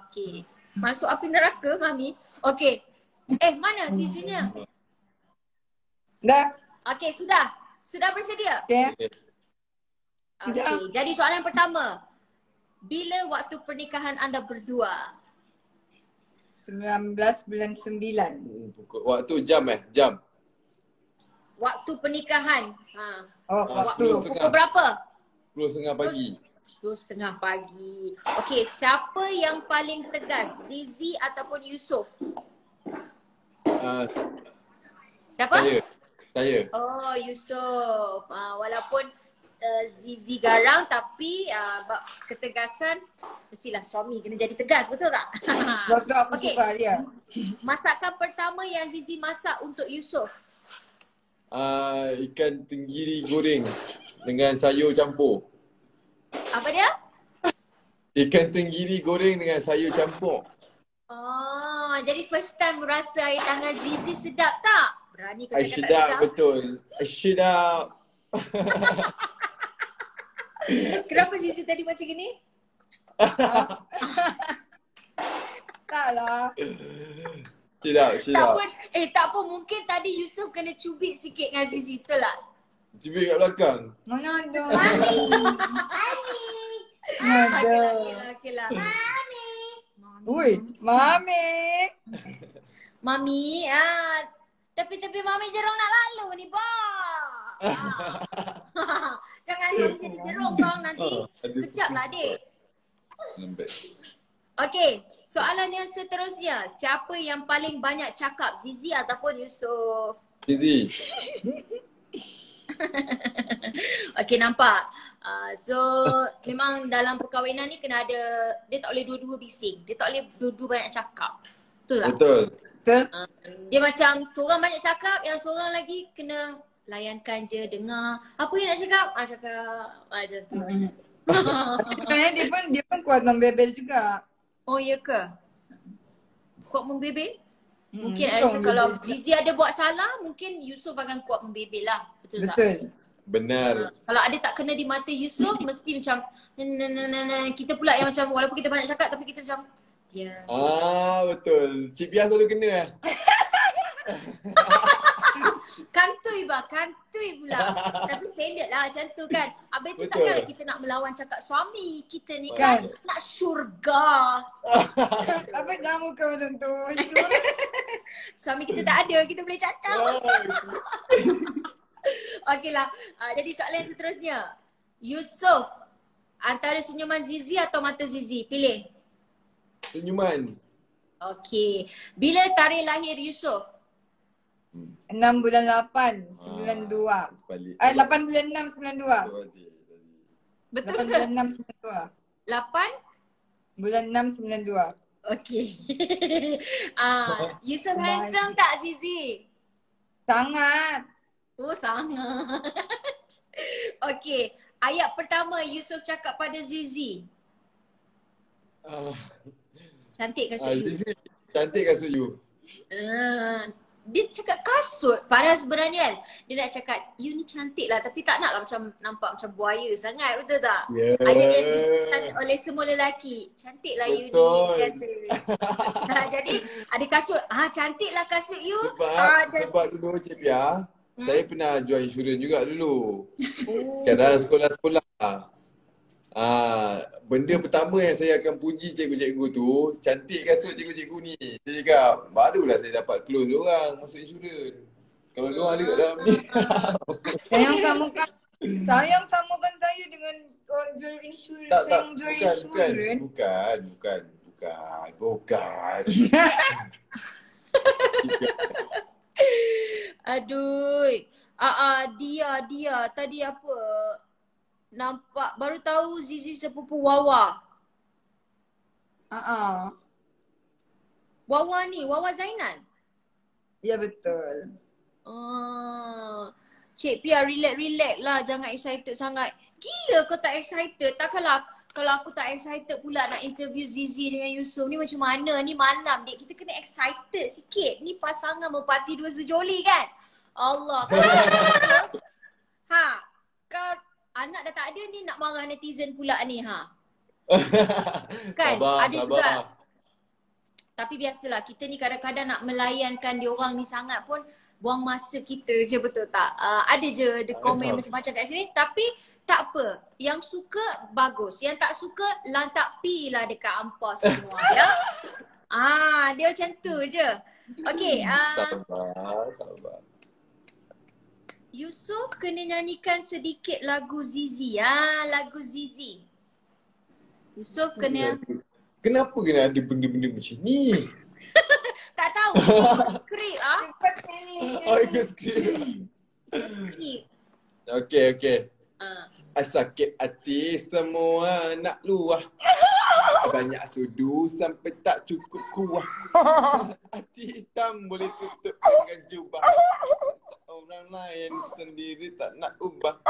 okey. Masuk api neraka Mami. Okey. Mana sisinya? Dah. Okey, sudah. Sudah bersedia? Okay. Okey, jadi soalan pertama. Bila waktu pernikahan anda berdua? 19 bulan 9. Waktu jam jam. Waktu pernikahan. Oh, waktu. Pukul berapa? 10:30 pagi. 10:30 pagi. Okey, siapa yang paling tegas? Zizi ataupun Yusof? Siapa? Saya. Oh, Yusof. Walaupun Zizi garang tapi ketegasan mestilah suami kena jadi tegas, betul tak? Betul, aku suka dia. Masakan pertama yang Zizi masak untuk Yusof? Ikan tenggiri goreng dengan sayur campur. Apa dia? Ikan tenggiri goreng dengan sayur campur. Oh, jadi first time rasa air tangan Zizi sedap tak? Berani kau cakap tak Sedap sedap? betul. Sedap. Kenapa Zizi tadi macam gini? Tak lah. Sedap. Tak pun mungkin tadi Yusof kena cubit sikit dengan Zizi, betul tak? Cubit kat belakang. Mana ada? Ada. Ada. Okeylah. Ui, Mami. Mami, tapi Mami jerong nak lalu ni, bang. Jangan jadi jerong bang nanti. Kejap lah adik. Lembek. Okey, soalan yang seterusnya. Siapa yang paling banyak cakap, Zizi ataupun Yusof? Zizi. Okey, nampak. So memang dalam perkahwinan ni kena ada, dia tak boleh dua-dua bising. Dia tak boleh dua-dua banyak cakap. Betul tak? Betul. Betul? Dia macam seorang banyak cakap, yang seorang lagi kena layankan je, dengar. Apa yang nak cakap? Cakap. Macam tu. Sebenarnya dia pun kuat membebel juga. Oh ya ke? Kuat membebel? Mungkin dia Aisyah kuat kalau membebel. Zizi ada buat salah, mungkin Yusof akan kuat membebel lah. Betul tak? Betul. Benar. Kalau ada tak kena di mata Yusof, mesti macam kita pula yang macam walaupun kita banyak cakap tapi kita macam dia. Betul. Cik Pia selalu kena Kantui pula. Tapi standard lah macam tu kan. Habis tu Betul. takkanlah kita nak melawan cakap suami. Kita ni Kan. kan nak syurga. Apa nama kau macam tu? Suami kita tak ada, kita boleh cakap. Okeylah. Jadi soalan yang seterusnya. Yusof, antara senyuman Zizi atau mata Zizi? Pilih. Senyuman. Okey. Bila tarikh lahir Yusof? 6 bulan 8, 92. Balik. 8 bulan 6, 92. Betul 8 ke? bulan 6, 92. 8? Bulan 6, 92. Okey. Yusof handsome tak Zizi? Sangat. Oh sangat. Okey. Ayat pertama Yusof cakap pada Zizi. Cantik kasut you. Zizi, cantik kasut you. Dia cakap kasut. Padahal sebenarnya kan dia nak cakap you ni cantik lah tapi tak nak lah macam nampak macam buaya sangat, betul tak? Yeah. Ayat yang ditanya oleh semua lelaki. Cantik lah you ni. Betul. Cantik. Jadi ada kasut. Cantik lah kasut you. Sebab dulu Cik Pia, saya pernah jual insurans juga dulu. Cara sekolah-sekolah. Benda pertama yang saya akan puji cikgu-cikgu tu, cantik kasut cikgu-cikgu ni. Saya cakap, barulah saya dapat close diorang masuk insurans. Kalau diorang ada kat dalam ni. Sayang samakan saya dengan jual insurans. Saya yang jual insurans. Bukan. Aduh. Dia tadi apa? Nampak baru tahu Zizi sepupu Wawa. Wawa ni, Wawa Zainal. Ya betul. Cik Pia relax lah, jangan excited sangat. Gila kau tak excited. Takkanlah kalau aku tak excited pula nak interview Zizi dengan Yusof ni macam mana? Ni malam dek, kita kena excited sikit. Ni pasangan merpati dua sejoli kan? Allah. Kau anak dah tak ada ni nak marah netizen pula ni Kan? Sabar. Juga. Tapi biasalah kita ni kadang-kadang nak melayankan diorang ni sangat pun buang masa kita je, betul tak? Ada je the komen macam-macam kat sini tapi tak apa. Yang suka bagus. Yang tak suka lantak pi lah dekat ampas semua ya. Dia macam tu je. Okay. Sabar. Yusof kena nyanyikan sedikit lagu Zizi. Lagu Zizi. Yusof kena... Kenapa kena ada benda-benda macam ni? Tak tahu. Skrip Cepat ni. Oh, ikut skrip. Skrip. Okay. Sakit hati semua nak luah. Banyak sudu sampai tak cukup kuah. Hati hitam boleh tutup dengan jubah. Orang lain sendiri tak nak ubah.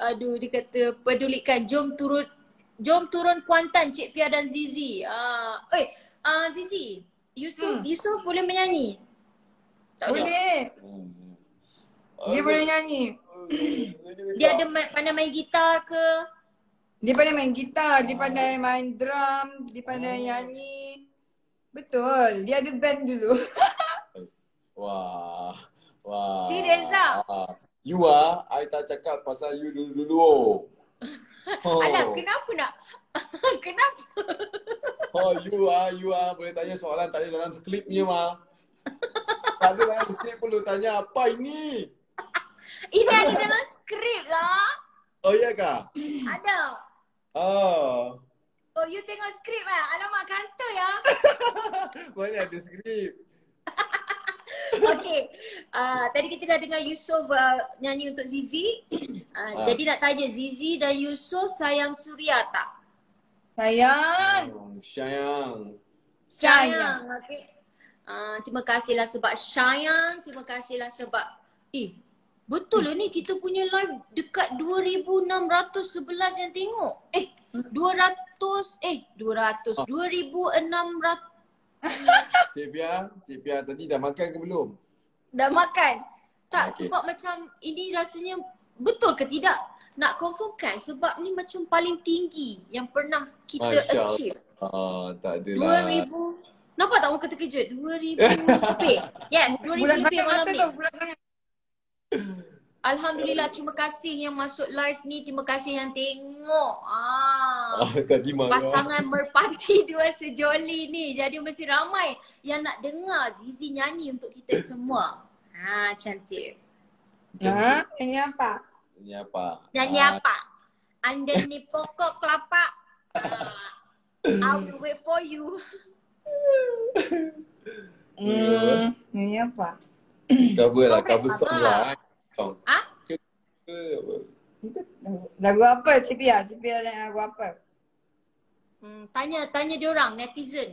Aduh, dia kata pedulikan. Jom turun Kuantan Cik Pia dan Zizi. Zizi, Yusof boleh menyanyi? Tak Boleh. Dia boleh nyanyi. Dia ada pandai main gitar ke? Dia pandai main gitar, dia pandai main drum, dia pandai nyanyi. Betul, dia ada band dulu. Wah. Serius tak? You I tak cakap pasal you dulu. Alah, kenapa nak? Kenapa? You boleh tanya soalan tak ada dalam skrip ni tak ada dalam skrip pun lu tanya apa ini? Ini ada dalam skrip lah. Oh iya kah? Ada. Oh, you tengok skrip Alamak, kantor ya. mana ada skrip? Okay. Tadi kita dah dengar Yusof nyanyi untuk Zizi. Jadi nak tanya, Zizi dan Yusof sayang Suria tak? Sayang. Sayang. Okay. Terima kasihlah sebab sayang. Terima kasihlah sebab betul lah ni kita punya live dekat 2,611 yang tengok. 2,600. Cik Pia tadi dah makan ke belum? Dah makan? Tak, Okay. sebab macam ini rasanya betul ke tidak? Nak confirmkan sebab ni macam paling tinggi yang pernah kita achieve. Tak adalah. 2,000. Nampak tak muka terkejut? 2,000 lebih. Yes, 2,000 Bulan lebih sangat malam mata ni. tu, bulan sangat. Alhamdulillah, terima kasih yang masuk live ni. Terima kasih yang tengok. Tadi marah. Pasangan merpati dua sejoli ni. Jadi mesti ramai yang nak dengar Zizi nyanyi untuk kita semua. Cantik. Nyanyi apa? Nyanyi apa? Anda ni pokok kelapa. I will wait for you. Nyanyi apa? Cover song lah. Ke apa? Lagu apa Cik Pia? Cik Pia nak lagu apa? Tanya diorang, netizen.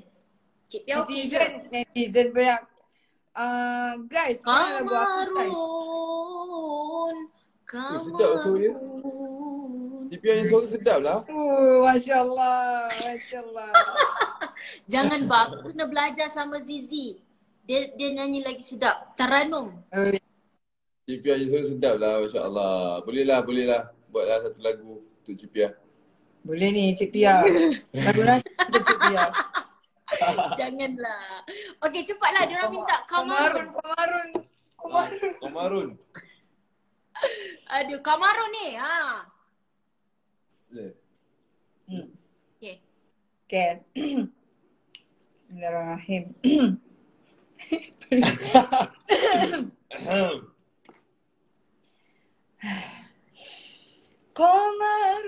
Cik Pia okey je. Netizen banyak. Guys, sekarang lagu apa guys? Sedap suara. Cik Pia yang suara sedap lah. Masya Allah. Jangan aku kena belajar sama Zizi. Dia nyanyi lagi sedap. Taranum. Cik Pia yang suara sedap lah, Masya Allah. Boleh lah. Buatlah satu lagu untuk Cik Pia. Boleh ni Cik Pia. Lagu nasi untuk Cik Pia. Janganlah. Okey, cepatlah. Diorang minta Kamarun. Kamarun. Aduh, Kamarun ni. Boleh. Okay. Okay. Bismillahirrahmanirrahim. قمر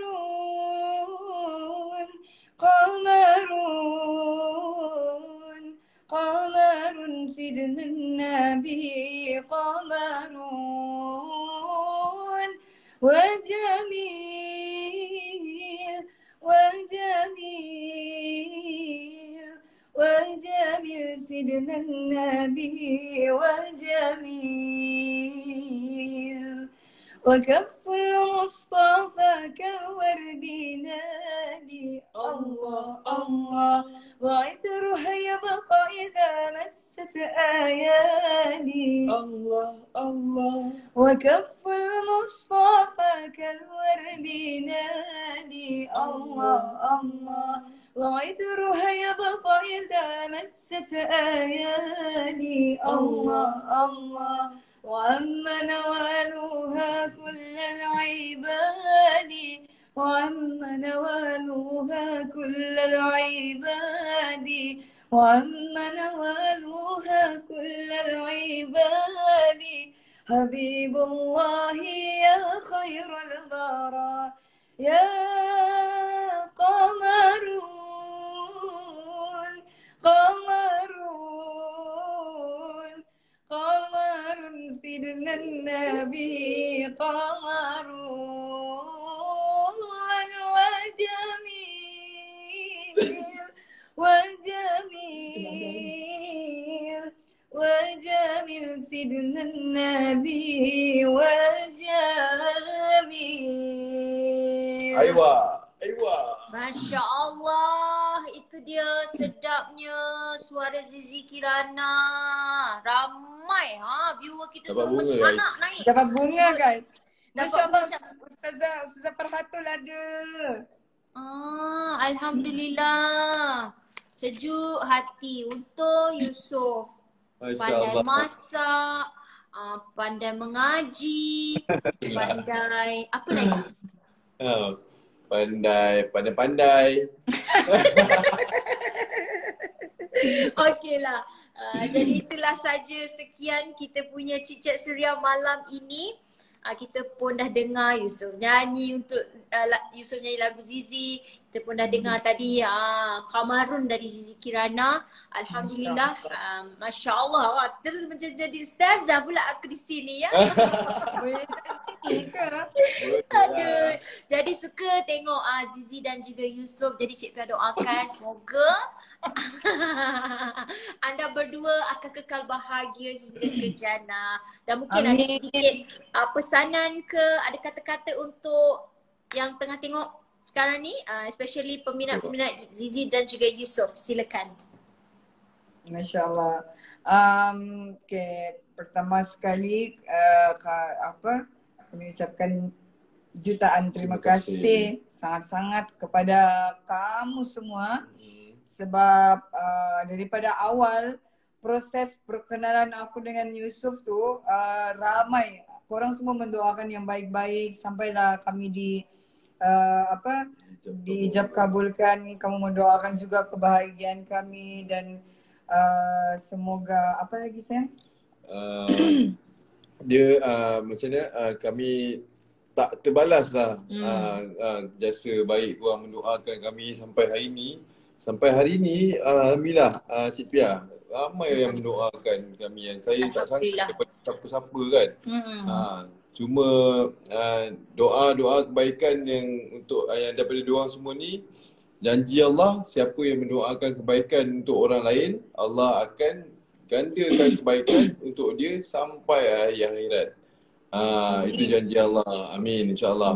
سيدنا النبي قمر وجميل سيدنا النبي وجميل وكف المصطفى كالورد نادي الله وعطرها يبقى إذا مست آياني الله وكف المصطفى كالورد نادي الله وعطرها يبقى إذا مست آياني الله وأما نوالها كل العباد وعم نوالها كل العباد وعم نوالها كل العباد حبيب الله يا خير البرى يا قمرون قمرون قمر سيدنا النبي قمرون والجميل والجميل سيدنا النبي والجميل. Aywa, aywa. Masya Allah, itu dia sedapnya suara Zizi Kirana. Ramai viewer kita Dapat tu bunga, mencanak guys. naik. Dapat bunga guys. Dapat Masya Allah, bunga. Ustazah Farhatul ada. Alhamdulillah. Sejuk hati untuk Yusof. Masya Pandai Allah. masak, pandai mengaji, pandai apa lagi? Pandai. Okeylah. Jadi itulah saja sekian kita punya Cik Chat Suria malam ini. Kita pun dah dengar Yusof nyanyi untuk Yusof nyanyi lagu Zizi. Kita pun dah dengar tadi Kamarun dari Zizi Kirana. Alhamdulillah. Masya Allah. Terus macam jadi ustazah pula aku di sini ya. Boleh tak sini ke? Aduh. Jadi suka tengok Zizi dan juga Yusof. Jadi Cik Pia doakan semoga anda berdua akan kekal bahagia hingga ke jannah. Dan mungkin ada sedikit pesanan ke, ada kata-kata untuk yang tengah tengok sekarang ni, especially peminat-peminat Zizi dan juga Yusof. Silakan. Masya Allah. Okay. Pertama sekali kami ucapkan jutaan terima kasih sangat-sangat kepada kamu semua. Sebab daripada awal proses perkenalan aku dengan Yusof tu ramai. Korang semua mendoakan yang baik-baik sampailah kami diijab kabulkan. Kamu mendoakan juga kebahagiaan kami dan semoga apa lagi sayang? Dia macam mana kami tak terbalas lah jasa baik korang mendoakan kami sampai hari ni. Sampai hari ni, alhamdulillah, Cik Pia, ramai yang mendoakan kami. Yang saya tak sangka daripada siapa-siapa kan. Cuma doa-doa kebaikan yang untuk yang daripada diorang semua ni, janji Allah, siapa yang mendoakan kebaikan untuk orang lain, Allah akan gandakan kebaikan untuk dia sampai hari akhirat. Itu janji Allah. Amin, insyaAllah.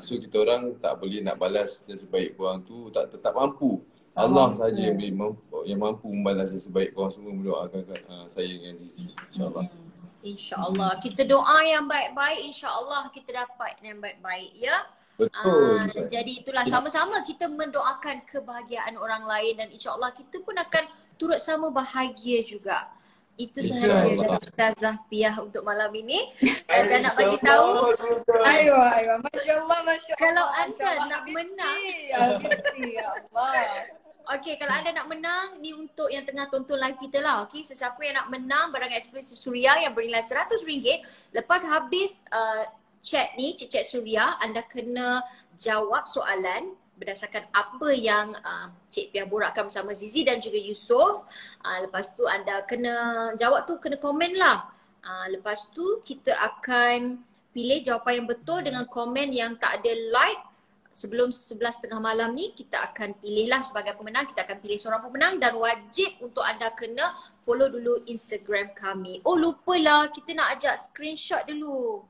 So kita orang tak boleh nak balas dan sebaik korang tu, tak mampu. Allah saja yang mampu membalas sebaik korang semua mendoakan saya dengan Zizi, insyaAllah. InsyaAllah. Kita doa yang baik-baik, insyaAllah kita dapat yang baik-baik ya. Betul. Jadi itulah sama-sama kita mendoakan kebahagiaan orang lain dan insyaAllah kita pun akan turut sama bahagia juga. Itu sahaja dari Ustazah Pia untuk malam ini. Dan nak bagi tahu. Aywa. Masya Allah. Kalau anda nak menang. Ya Allah. Okey, kalau anda nak menang, ni untuk yang tengah tonton live kita lah. Okey, sesiapa yang nak menang barang eksklusif Suria yang bernilai RM100, lepas habis chat ni, Cik Suria, anda kena jawab soalan berdasarkan apa yang Cik Pia borakkan bersama Zizi dan juga Yusof. Lepas tu anda kena jawab tu, kena komen lah. Lepas tu kita akan pilih jawapan yang betul dengan komen yang tak ada like. Sebelum 11.30 malam ni kita akan pilihlah sebagai pemenang. Kita akan pilih seorang pemenang dan wajib untuk anda kena follow dulu Instagram kami. Oh lupalah, kita nak ajak screenshot dulu.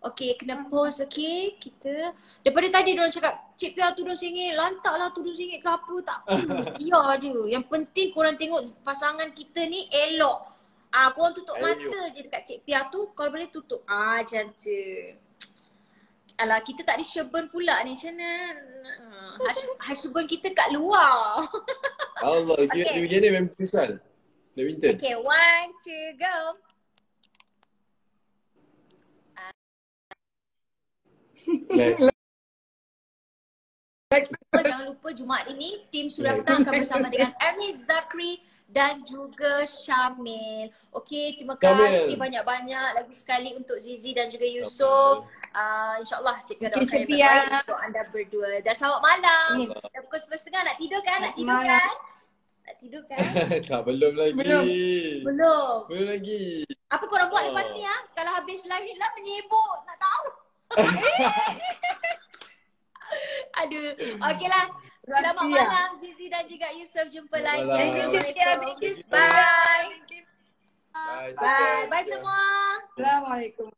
Okay, kena post. Okay, kita daripada tadi diorang cakap Cik Pia turun RM1, lantaklah turun RM1 ke apa, tak apa, biar je. Yang penting korang tengok pasangan kita ni elok. Korang tutup mata je dekat Cik Pia tu, kalau boleh tutup. Macam tu. Alah, kita tak ada Sherburn pula ni, macam mana? Sherburn kita kat luar. Allah, dia begini memang pisal. Badminton. Okay, 1, 2, go. Jangan lupa Jumaat ini tim Suria Petang akan bersama dengan Ernest Zakri dan juga Syamil. Okey, terima kasih banyak-banyak lagi sekali untuk Zizi dan juga Yusof. InsyaAllah Cik doakan yang terbaik untuk anda berdua. Dan selamat malam. Dah pukul 11.30 nak tidur kan? Nak tidur kan? Nak tidur kan? Tak, belum lagi. Belum. Belum lagi. Apa korang buat lepas ni ya? Kalau habis live ni lah menyibuk nak tahu. Aduh. Okeylah. Selamat malam Zizi dan juga Yusof. Jumpa lagi. Assalamualaikum. Bye. Bye. Bye. Bye semua. Assalamualaikum.